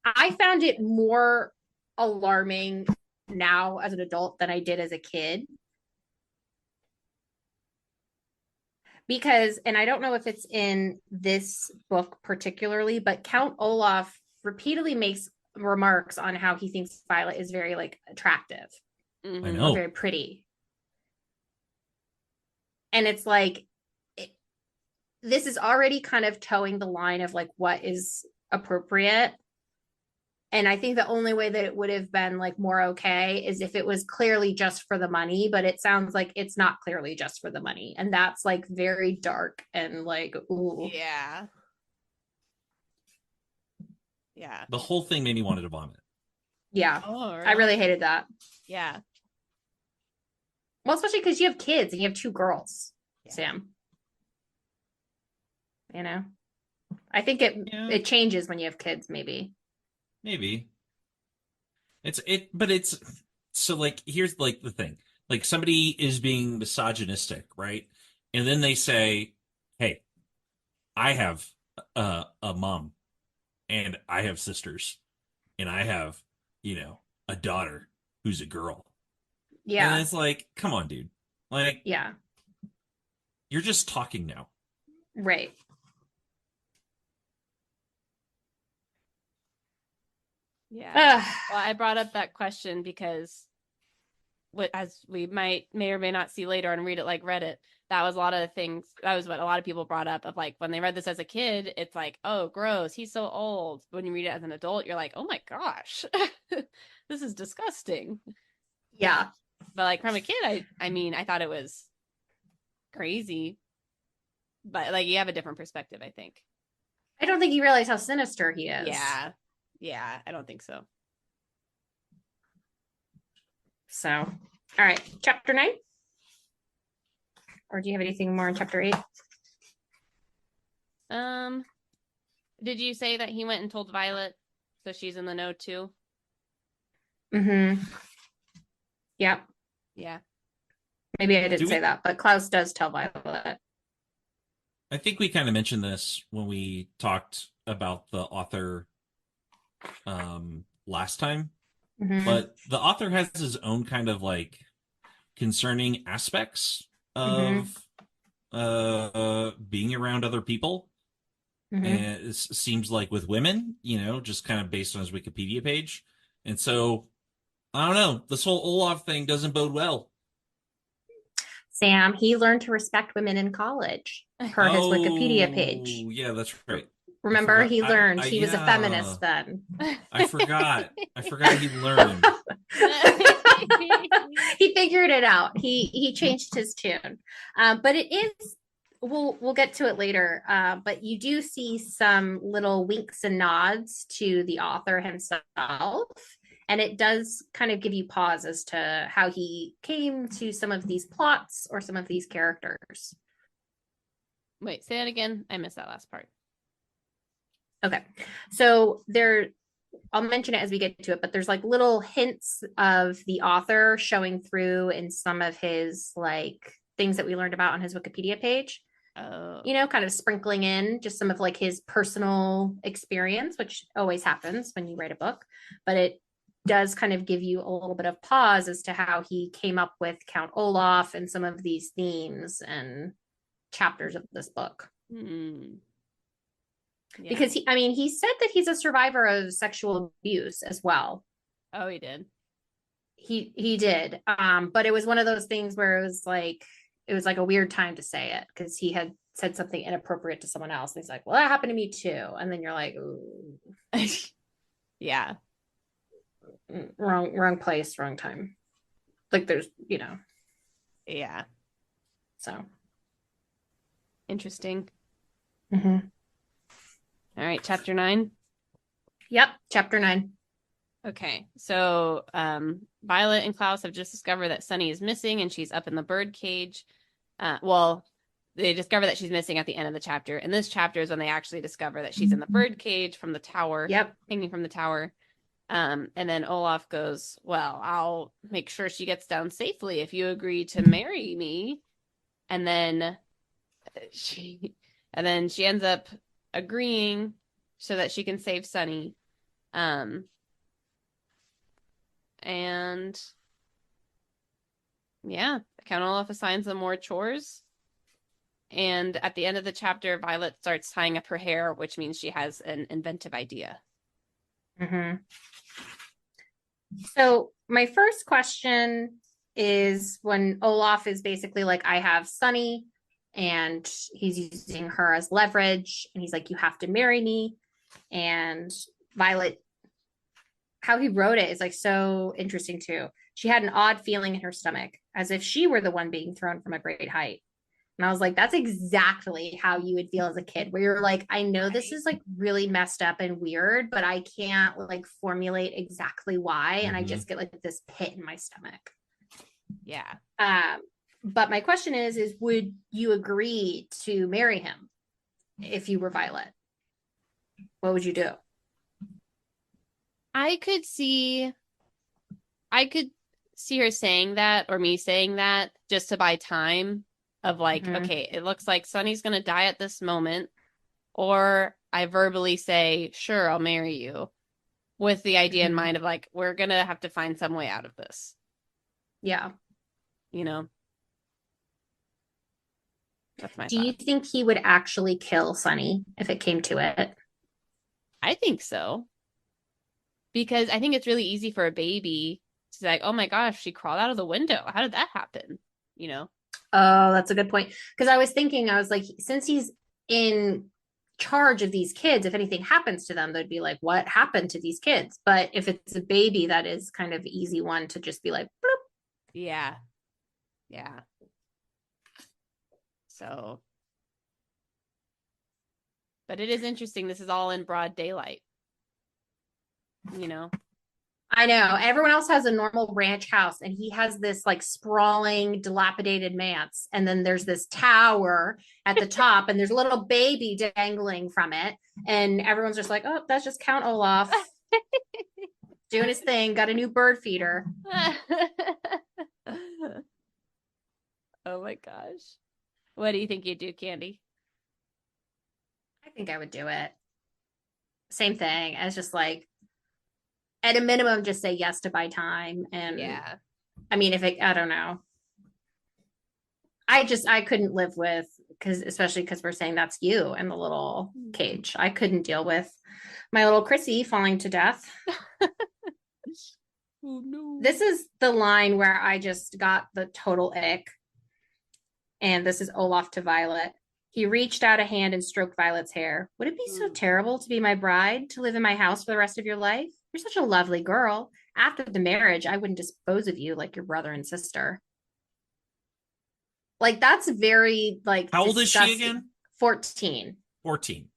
I found it more alarming now as an adult than I did as a kid. Because, and I don't know if it's in this book particularly, but Count Olaf repeatedly makes remarks on how he thinks Violet is very like attractive. Mm-hmm. I know. Very pretty. And it's like, this is already kind of towing the line of like what is appropriate. And I think the only way that it would have been like more okay is if it was clearly just for the money, but it sounds like it's not clearly just for the money. And that's like very dark and like, ooh. Yeah. Yeah. The whole thing made me want to vomit. Yeah. Oh, really? I really hated that. Yeah. Well, especially because you have kids and you have 2 girls, Yeah. Sam. You know, I think it changes when you have kids, maybe. Maybe. But it's so like, here's like the thing. Like somebody is being misogynistic, right? And then they say, hey, I have a mom and I have sisters and I have, a daughter who's a girl. Yeah. And it's like, come on, dude. Like, yeah. You're just talking now. Right. Yeah. Well, I brought up that question because as we may or may not see later and read it like Reddit, that was a lot of the things, that was what a lot of people brought up of like, when they read this as a kid, it's like, oh, gross, he's so old. When you read it as an adult, you're like, oh my gosh, this is disgusting. Yeah. But like from a kid, I mean, I thought it was crazy. But like you have a different perspective, I think. I don't think you realize how sinister he is. Yeah, I don't think so. So, all right, chapter 9. Or do you have anything more in chapter 8? Did you say that he went and told Violet, so she's in the know too? Mm-hmm. Yep. Yeah. Maybe I didn't say that, but Klaus does tell Violet. I think we kind of mentioned this when we talked about the author last time, but the author has his own kind of like concerning aspects of being around other people. And it seems like with women, just kind of based on his Wikipedia page. And so I don't know, this whole Olaf thing doesn't bode well. Sam, he learned to respect women in college per his Wikipedia page. Yeah, that's right. Remember, he learned he was a feminist then. I forgot he learned. He figured it out. He changed his tune. But it is, we'll get to it later. But you do see some little winks and nods to the author himself. And it does kind of give you pause as to how he came to some of these plots or some of these characters. Wait, say that again. I missed that last part. Okay. So I'll mention it as we get to it, but there's like little hints of the author showing through in some of his like things that we learned about on his Wikipedia page. Oh. Kind of sprinkling in just some of like his personal experience, which always happens when you write a book, but it does kind of give you a little bit of pause as to how he came up with Count Olaf and some of these themes and chapters of this book. Yeah. Because he said that he's a survivor of sexual abuse as well. Oh, he did. He did. But it was one of those things where it was like a weird time to say it because he had said something inappropriate to someone else. And he's like, well, that happened to me too. And then you're like, ooh. Yeah. Wrong place, wrong time. Like there's, Yeah. So. Interesting. Mm-hmm. All right, chapter 9. Yep, chapter 9. Okay, so Violet and Klaus have just discovered that Sunny is missing and she's up in the bird cage. Well, they discover that she's missing at the end of the chapter. And this chapter is when they actually discover that she's in the bird cage from the tower. Yep. Hanging from the tower. And then Olaf goes, well, I'll make sure she gets down safely if you agree to marry me. And then she ends up agreeing so that she can save Sunny. And yeah, Count Olaf assigns them more chores. And at the end of the chapter, Violet starts tying up her hair, which means she has an inventive idea. Mm-hmm. So my first question is when Olaf is basically like, I have Sunny, and he's using her as leverage, and he's like, you have to marry me. And Violet, how he wrote it is like so interesting too. She had an odd feeling in her stomach, as if she were the one being thrown from a great height. And I was like, that's exactly how you would feel as a kid, where you're like, I know this is like really messed up and weird, but I can't like formulate exactly why. And I just get like this pit in my stomach. Yeah. But my question is would you agree to marry him if you were Violet? What would you do? I could see her saying that, or me saying that, just to buy time of like, okay, it looks like Sunny's gonna die at this moment, or I verbally say, sure, I'll marry you, with the idea in mind of like, we're gonna have to find some way out of this. Yeah. That's my Do thought. you think he would actually kill Sunny if it came to it? I think so. Because I think it's really easy for a baby to say, like, oh my gosh, she crawled out of the window. How did that happen? Oh, that's a good point. Because I was thinking, I was like, since he's in charge of these kids, if anything happens to them, they'd be like, what happened to these kids? But if it's a baby, that is kind of easy one to just be like, bloop. Yeah. Yeah. So. But it is interesting. This is all in broad daylight. I know. Everyone else has a normal ranch house, and he has this like sprawling, dilapidated manse. And then there's this tower at the top, and there's a little baby dangling from it. And everyone's just like, oh, that's just Count Olaf doing his thing. Got a new bird feeder. Oh my gosh. What do you think you'd do, Candy? I think I would do it. Same thing as just like, at a minimum, just say yes to buy time. And yeah, I mean, I don't know. I couldn't live with, especially because we're saying that's you in the little cage. I couldn't deal with my little Chrissy falling to death. Oh no. This is the line where I just got the total ick. And this is Olaf to Violet. He reached out a hand and stroked Violet's hair. Would it be so terrible to be my bride, to live in my house for the rest of your life? You're such a lovely girl. After the marriage, I wouldn't dispose of you like your brother and sister. Like, that's very, like, how old disgusting. Is she again? 14. 14.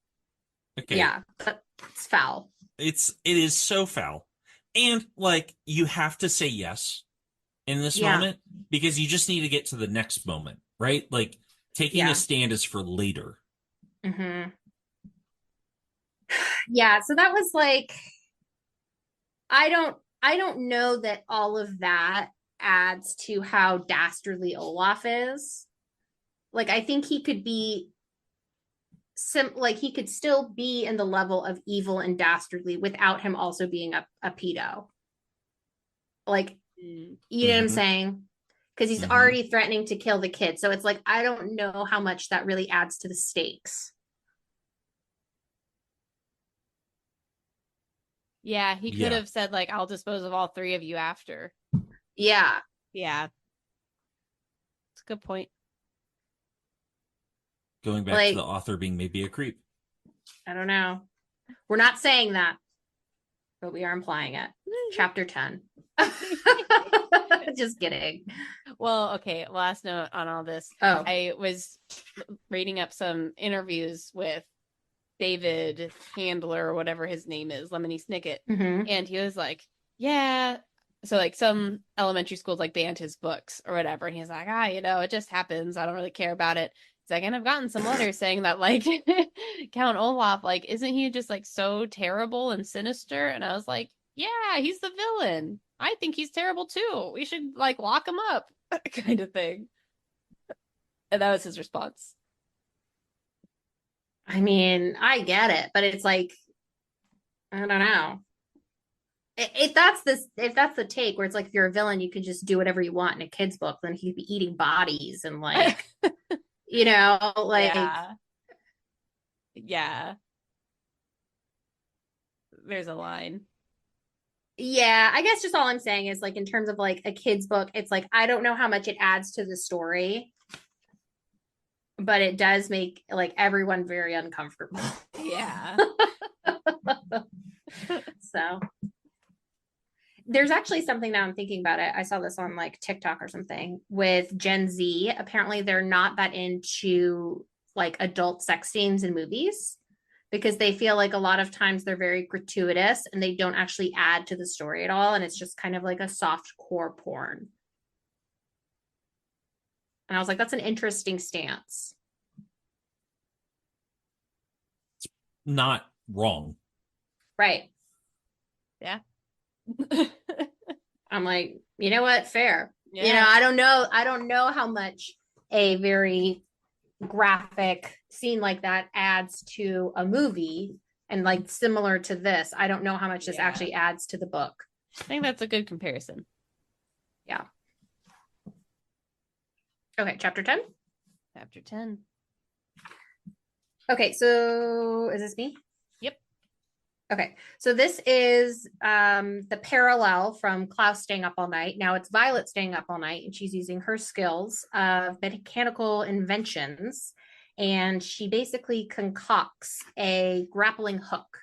Okay. Yeah, it's foul. It is so foul. And, like, you have to say yes in this moment, because you just need to get to the next moment, right? Like, taking a stand is for later. Mm-hmm. Yeah, so that was like, I don't know that all of that adds to how dastardly Olaf is. Like, I think he could be he could still be in the level of evil and dastardly without him also being a pedo. Like, you know what I'm saying? Because he's already threatening to kill the kid. So it's like, I don't know how much that really adds to the stakes. Yeah, he could have said, like, I'll dispose of all three of you after. Yeah. Yeah. It's a good point. Going back to the author being maybe a creep. I don't know. We're not saying that, but we are implying it. Chapter 10. Just kidding. Well, okay. Last note on all this. Oh. I was reading up some interviews with David Handler or whatever his name is, Lemony Snicket. Mm-hmm. And he was like, yeah. So like some elementary schools like banned his books or whatever. And he's like, it just happens. I don't really care about it. It's like, and I've gotten some letters saying that like Count Olaf, like, isn't he just like so terrible and sinister? And I was like, yeah, he's the villain. I think he's terrible too. We should like lock him up, kind of thing. And that was his response. I mean, I get it, but it's like, I don't know. If that's the take where it's like, if you're a villain, you can just do whatever you want in a kid's book, then he'd be eating bodies and like, like. Yeah. There's a line. Yeah, I guess just all I'm saying is like in terms of like a kid's book, it's like I don't know how much it adds to the story, but it does make like everyone very uncomfortable. Yeah. So there's actually something now I'm thinking about it. I saw this on like TikTok or something with Gen Z. Apparently they're not that into like adult sex scenes in movies, because they feel like a lot of times they're very gratuitous and they don't actually add to the story at all. And it's just kind of like a soft core porn. And I was like, that's an interesting stance. It's not wrong. Right. Yeah. I'm like, you know what? Fair. Yeah. I don't know how much a very graphic scene like that adds to a movie, and like similar to this, I don't know how much this actually adds to the book. I think that's a good comparison. Yeah. Okay, chapter 10. Chapter 10. Okay, so is this me? Yep. Okay, so this is the parallel from Klaus staying up all night. Now it's Violet staying up all night, and she's using her skills of mechanical inventions, and she basically concocts a grappling hook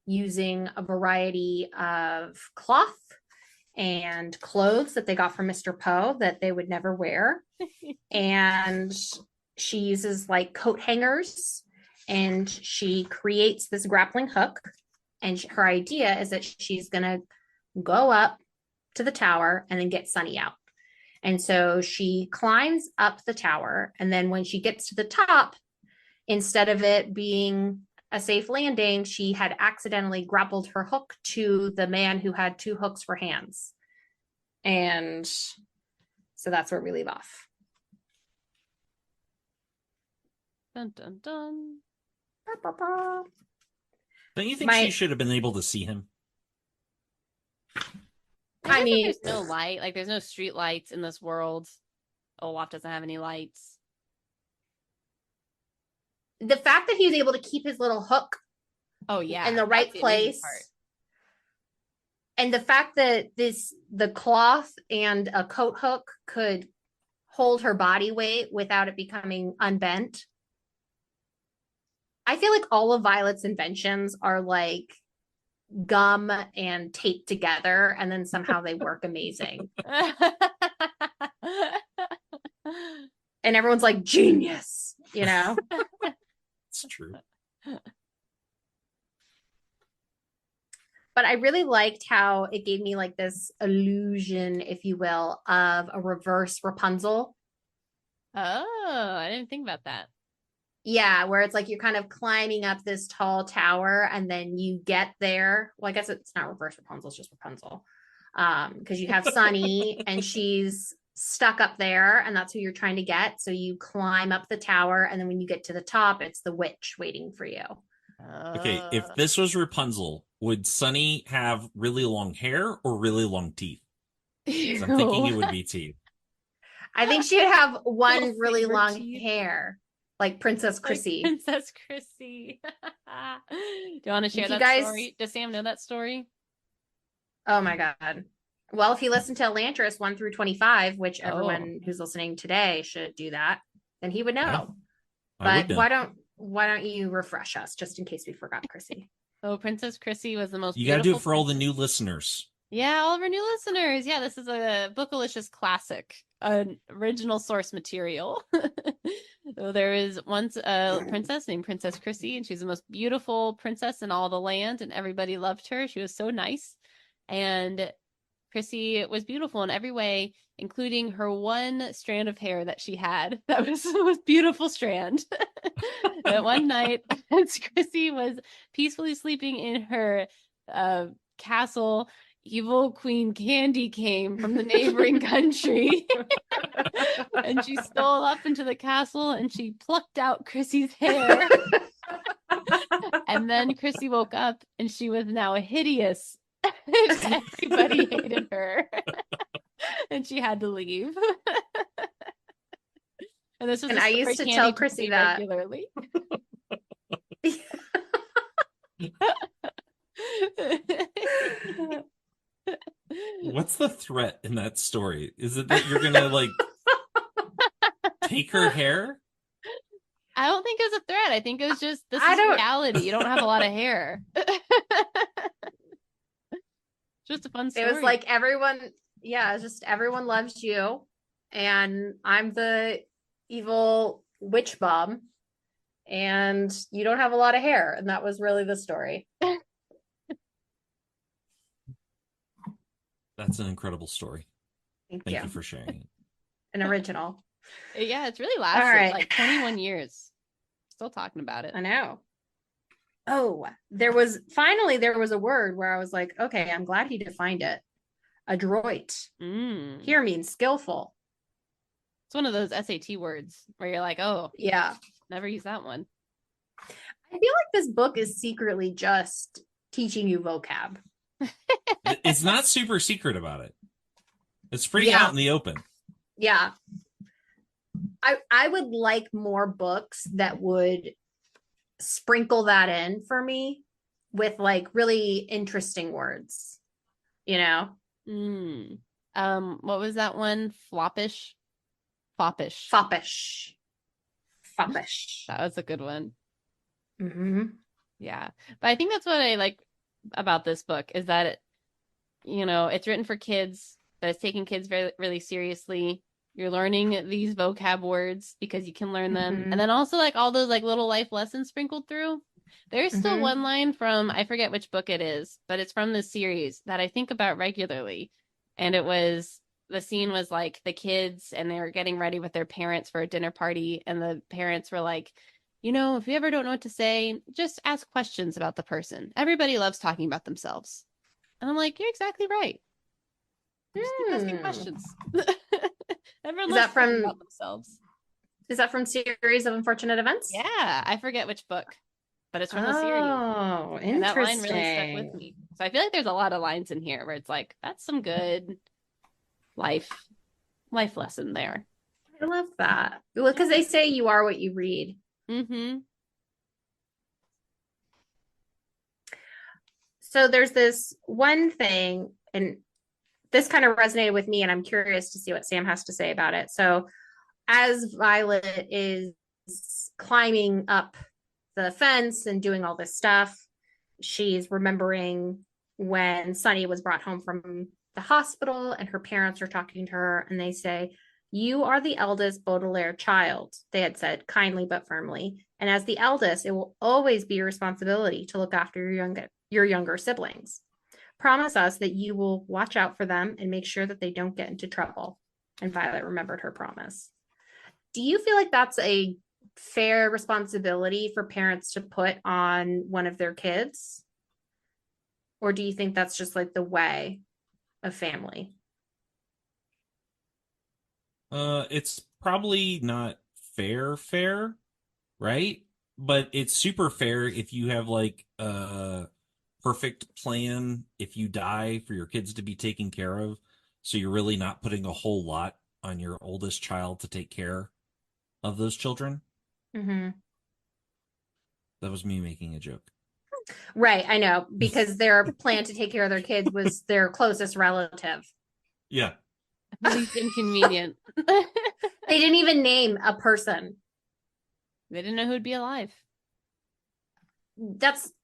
using a variety of cloth and clothes that they got from Mr. Poe that they would never wear. And she uses like coat hangers, and she creates this grappling hook. And her idea is that she's going to go up to the tower and then get Sunny out. And so she climbs up the tower. And then when she gets to the top, instead of it being a safe landing, she had accidentally grappled her hook to the man who had two hooks for hands. And so that's where we leave off. Dun, dun, dun. Ba, ba, ba. Don't you think she should have been able to see him? I mean, there's no light. Like, there's no street lights in this world. Olaf doesn't have any lights. The fact that he was able to keep his little hook in the right place, and the fact that the cloth and a coat hook could hold her body weight without it becoming unbent. I feel like all of Violet's inventions are like gum and taped together, and then somehow they work amazing. And everyone's like, genius, It's true. But I really liked how it gave me like this illusion, if you will, of a reverse Rapunzel. Oh, I didn't think about that. Yeah, where it's like you're kind of climbing up this tall tower, and then you get there. Well, I guess it's not reverse Rapunzel, it's just Rapunzel. Because you have Sunny and she's stuck up there, and that's who you're trying to get. So you climb up the tower, and then when you get to the top, it's the witch waiting for you. Okay, if this was Rapunzel, would Sunny have really long hair or really long teeth? I'm thinking it would be teeth. I think she would have one really long hair. Like Princess Chrissy. Like Princess Chrissy. Do you want to share that story? Does Sam know that story? Oh my God. Well, if you listen to Elantris 1 through 25, which everyone who's listening today should do that, then he would know. I would But know. why don't you refresh us just in case we forgot, Chrissy? So Princess Chrissy was the most You got to do beautiful it for all the princess. new listeners. Yeah, all of our new listeners. Yeah, this is a Bookalicious classic, an original source material. So there is once a princess named Princess Chrissy, and she's the most beautiful princess in all the land, and everybody loved her. She was so nice. And Chrissy was beautiful in every way, including her one strand of hair that she had. That was the most beautiful strand. That one night, as Chrissy was peacefully sleeping in her castle, evil Queen Candy came from the neighboring country. And she stole up into the castle and she plucked out Chrissy's hair. And then Chrissy woke up and she was now hideous. Everybody hated her. And she had to leave. And this was And a I story used to Candy tell told Chrissy me that. regularly. What's the threat in that story? Is it that you're gonna like take her hair? I don't think it was a threat. I think it was just this I is don't- reality. You don't have a lot of hair. Just a fun story. It was like everyone, yeah, it's just everyone loves you, and I'm the evil witch mom, and you don't have a lot of hair, and that was really the story. That's an incredible story. Thank Thank you. you for sharing it. An original. Yeah, it's really lasted right. like 21 years. Still talking about it. I know. Oh, there was a word where I was like, okay, I'm glad he defined it. Adroit. Here means skillful. It's one of those SAT words where you're like, oh, Yeah. never use that one. I feel like this book is secretly just teaching you vocab. It's not super secret about it. It's pretty Yeah. out in the open. Yeah. I would like more books that would sprinkle that in for me with like really interesting words, you know? What was that one? Foppish. Foppish. That was a good one. Mm-hmm. Yeah. But I think that's what I like about this book is that it, it's written for kids, but it's taking kids very really seriously. You're learning these vocab words because you can learn them. Mm-hmm. And then also like all those like little life lessons sprinkled through. There's still one line from, I forget which book it is, but it's from this series that I think about regularly. And the scene was like the kids and they were getting ready with their parents for a dinner party. And the parents were like, if you ever don't know what to say, just ask questions about the person. Everybody loves talking about themselves. And I'm like, you're exactly right. Just keep asking questions. Everyone loves talking about themselves. Is that from Series of Unfortunate Events? Yeah, I forget which book, but it's from the series. Oh, interesting. And that line really stuck with me. So I feel like there's a lot of lines in here where it's like, that's some good life lesson there. I love that. Well, because they say you are what you read. Mm-hmm. So there's this one thing, and this kind of resonated with me, and I'm curious to see what Sam has to say about it. So as Violet is climbing up the fence and doing all this stuff, she's remembering when Sunny was brought home from the hospital and her parents are talking to her and they say, "You are the eldest Baudelaire child," they had said kindly but firmly. "And as the eldest, it will always be your responsibility to look after your younger siblings. Promise us that you will watch out for them and make sure that they don't get into trouble." And Violet remembered her promise. Do you feel like that's a fair responsibility for parents to put on one of their kids? Or do you think that's just like the way of family? It's probably not fair, right? But it's super fair if you have like a perfect plan if you die for your kids to be taken care of. So you're really not putting a whole lot on your oldest child to take care of those children. Mm-hmm. That was me making a joke. Right, I know, because their plan to take care of their kids was their closest relative. Yeah. Least inconvenient. They didn't even name a person. They didn't know who'd be alive.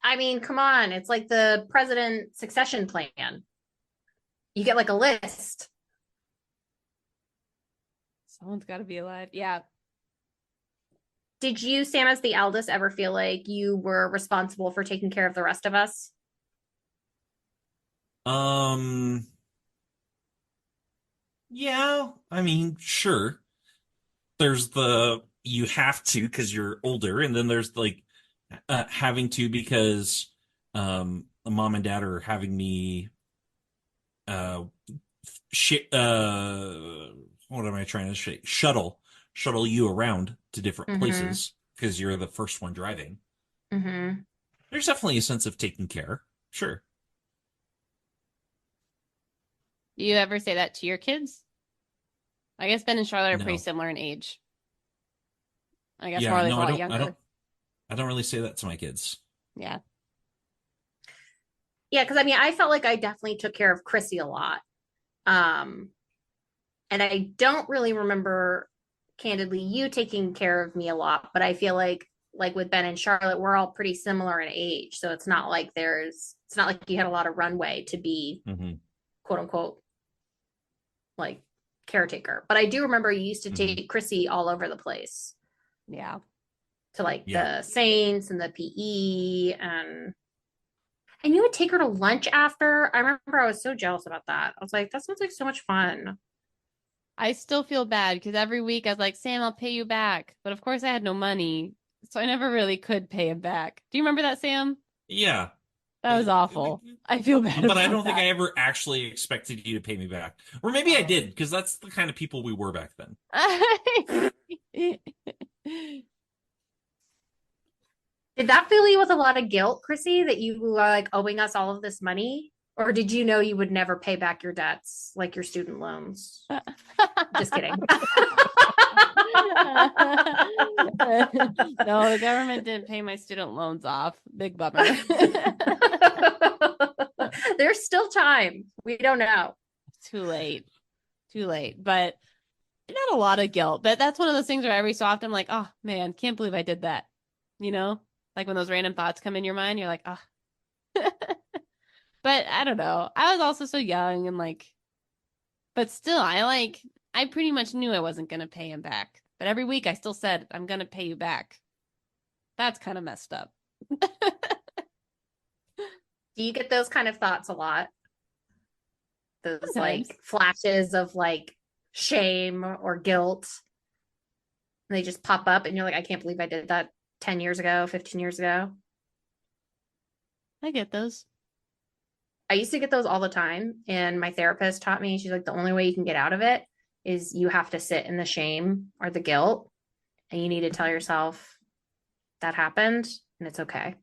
I mean, come on. It's like the president succession plan. You get like a list. Someone's got to be alive. Yeah. Did you, Sam, as the eldest, ever feel like you were responsible for taking care of the rest of us? Yeah, I mean, sure. There's you have to because you're older, and then there's like having to because mom and dad are having me uh what am I trying to say? Shuttle you around to different places because you're the first one driving. There's definitely a sense of taking care. Sure. Do you ever say that to your kids? I guess Ben and Charlotte are No. pretty similar in age. I guess Yeah, Marley's no, a I lot don't. younger. I don't really say that to my kids. Yeah. Yeah, because I mean, I felt like I definitely took care of Chrissy a lot. And I don't really remember, candidly, you taking care of me a lot, but I feel like with Ben and Charlotte, we're all pretty similar in age. So it's not like you had a lot of runway to be quote unquote like caretaker. But I do remember you used to take Chrissy all over the place. Yeah. To like the Saints and the PE and you would take her to lunch after. I remember I was so jealous about that. I was like, that sounds like so much fun. I still feel bad because every week I was like, Sam, I'll pay you back. But of course I had no money. So I never really could pay him back. Do you remember that, Sam? Yeah. That was awful. I feel bad But I don't that. think I ever actually expected you to pay me back. Or maybe I did, because that's the kind of people we were back then. Did that fill you with a lot of guilt, Chrissy, that you were like owing us all of this money? Or did you know you would never pay back your debts, like your student loans? Just kidding. No, the government didn't pay my student loans off. Big bummer. There's still time. We don't know. Too late. But not a lot of guilt. But that's one of those things where every so often I'm like, oh man, can't believe I did that. You know? Like when those random thoughts come in your mind, you're like, oh. But I don't know. I was also so young and like, but still, I pretty much knew I wasn't going to pay him back. But every week I still said, I'm going to pay you back. That's kind of messed up. Do you get those kind of thoughts a lot? Those Sometimes. like flashes of like shame or guilt. And they just pop up and you're like, I can't believe I did that 10 years ago, 15 years ago. I get those. I used to get those all the time. And my therapist taught me, she's like, the only way you can get out of it is you have to sit in the shame or the guilt. And you need to tell yourself that happened and it's okay.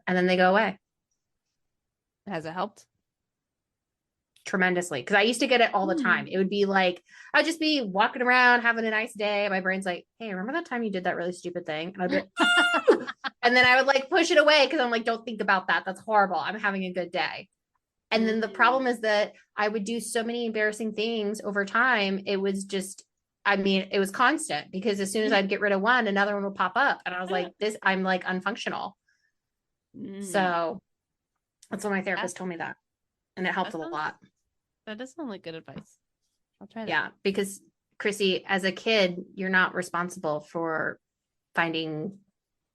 And then they go away. Has it helped? Tremendously. Because I used to get it all the time. It would be like, I'd just be walking around having a nice day. My brain's like, hey, remember that time you did that really stupid thing? And I'd be like, and then I would like push it away because I'm like, don't think about that. That's horrible. I'm having a good day. And then the problem is that I would do so many embarrassing things over time. It was just, I mean, it was constant because as soon as I'd get rid of one, another one would pop up. And I was like, I'm like unfunctional. So that's when my therapist told me that. And it helped a lot. That does sound like good advice. I'll try that. Yeah, because Chrissy, as a kid, you're not responsible for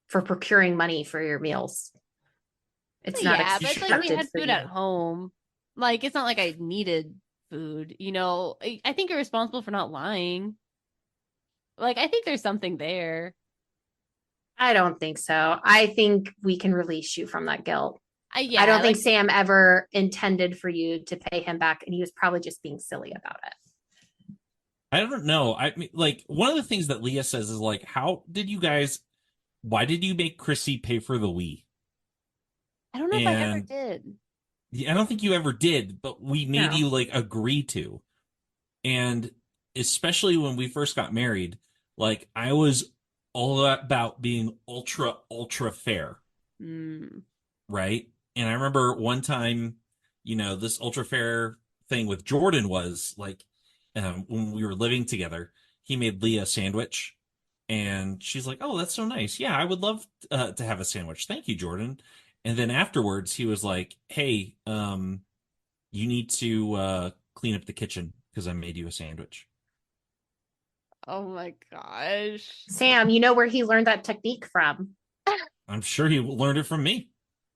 procuring money for your meals. It's not but it's like we had food you. at home. Like it's not like I needed food, you know. I think you're responsible for not lying. Like I think there's something there. I don't think so. I think we can release you from that guilt. I don't think Sam ever intended for you to pay him back, and he was probably just being silly about it. I don't know. I mean, like, one of the things that Leah says is like, why did you make Chrissy pay for the Wii? I don't know if I ever did. I don't think you ever did, but we made you like agree to. And especially when we first got married, like I was all about being ultra fair. Right? And I remember one time, you know, this ultra fair thing with Jordan was like, when we were living together, he made Leah a sandwich And she's like, "Oh, that's so nice. Yeah, I would love to have a sandwich. Thank you, Jordan." And then afterwards, he was like, "Hey, you need to clean up the kitchen because I made you a sandwich." Oh my gosh. Sam, you know where he learned that technique from? I'm sure he learned it from me.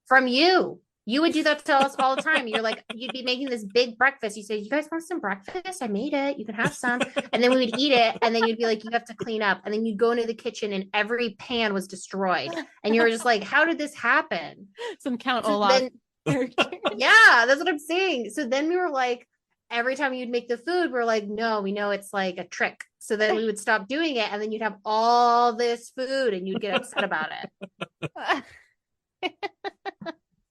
From you. You would do that to us all the time. You're like, you'd be making this big breakfast. You say, "You guys want some breakfast? I made it. You can have some." And then we would eat it. And then you'd be like, "You have to clean up." And then you'd go into the kitchen and every pan was destroyed. And you were just like, "How did this happen?" Some Count So Olaf then- character. Yeah, that's what I'm saying. So then we were like, every time you'd make the food, we're like, "No, we know it's like a trick." So then we would stop doing it. And then you'd have all this food and you'd get upset about it.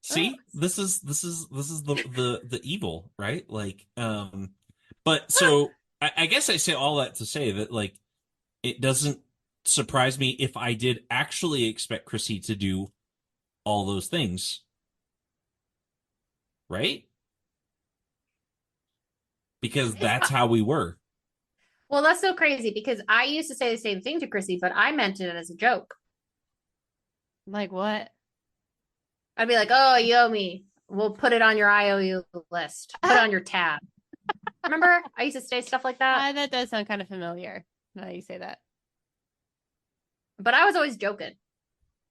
See, this is the evil, right? Like, but so I guess I say all that to say that, like, it doesn't surprise me if I did actually expect Chrissy to do all those things, right? Because that's how we were. Well, that's so crazy because I used to say the same thing to Chrissy, but I meant it as a joke. Like what? I'd be like, "Oh, you owe me. We'll put it on your IOU list. Put it on your tab." Remember? I used to say stuff like that. That does sound kind of familiar now that you say that. But I was always joking.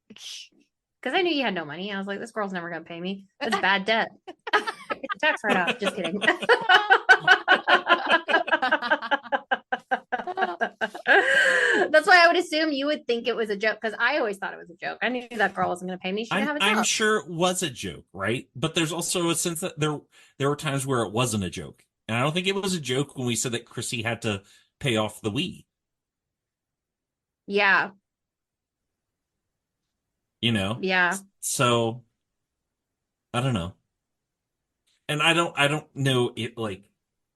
Because I knew you had no money. I was like, "This girl's never going to pay me. That's bad debt." It's a tax write-off. Just kidding. That's why I would assume you would think it was a joke, because I always thought it was a joke. I knew that girl wasn't going to pay me. She didn't have a job. I'm sure it was a joke, right? But there's also a sense that there were times where it wasn't a joke. And I don't think it was a joke when we said that Chrissy had to pay off the Wii. Yeah. You know? Yeah. So I don't know. And I don't know it, like,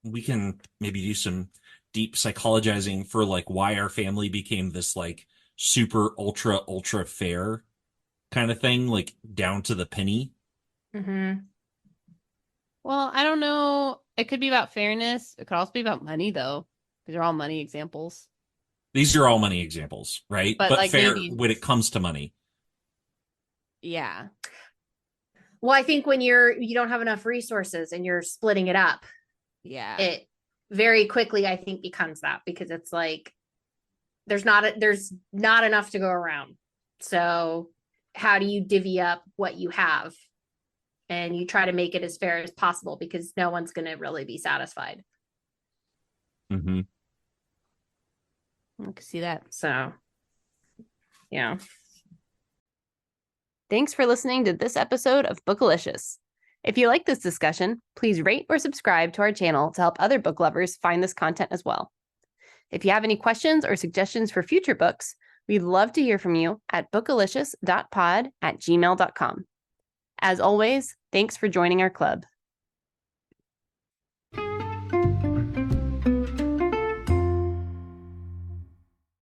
we can maybe do some deep psychologizing for like why our family became this like super ultra fair kind of thing, like down to the penny. Mm-hmm. Well, I don't know. It could be about fairness. It could also be about money, though. These are all money examples. These are all money examples, right? But, like, fair maybe... when it comes to money. Yeah. Well, I think when you don't have enough resources and you're splitting it up, Yeah. it very quickly, I think, becomes that, because it's like there's not enough to go around. So how do you divvy up what you have? And you try to make it as fair as possible, because no one's going to really be satisfied. Mm-hmm. I can see that. So, yeah. Thanks for listening to this episode of Bookalicious. If you like this discussion, please rate or subscribe to our channel to help other book lovers find this content as well. If you have any questions or suggestions for future books, we'd love to hear from you at bookalicious.pod@gmail.com. As always, thanks for joining our club.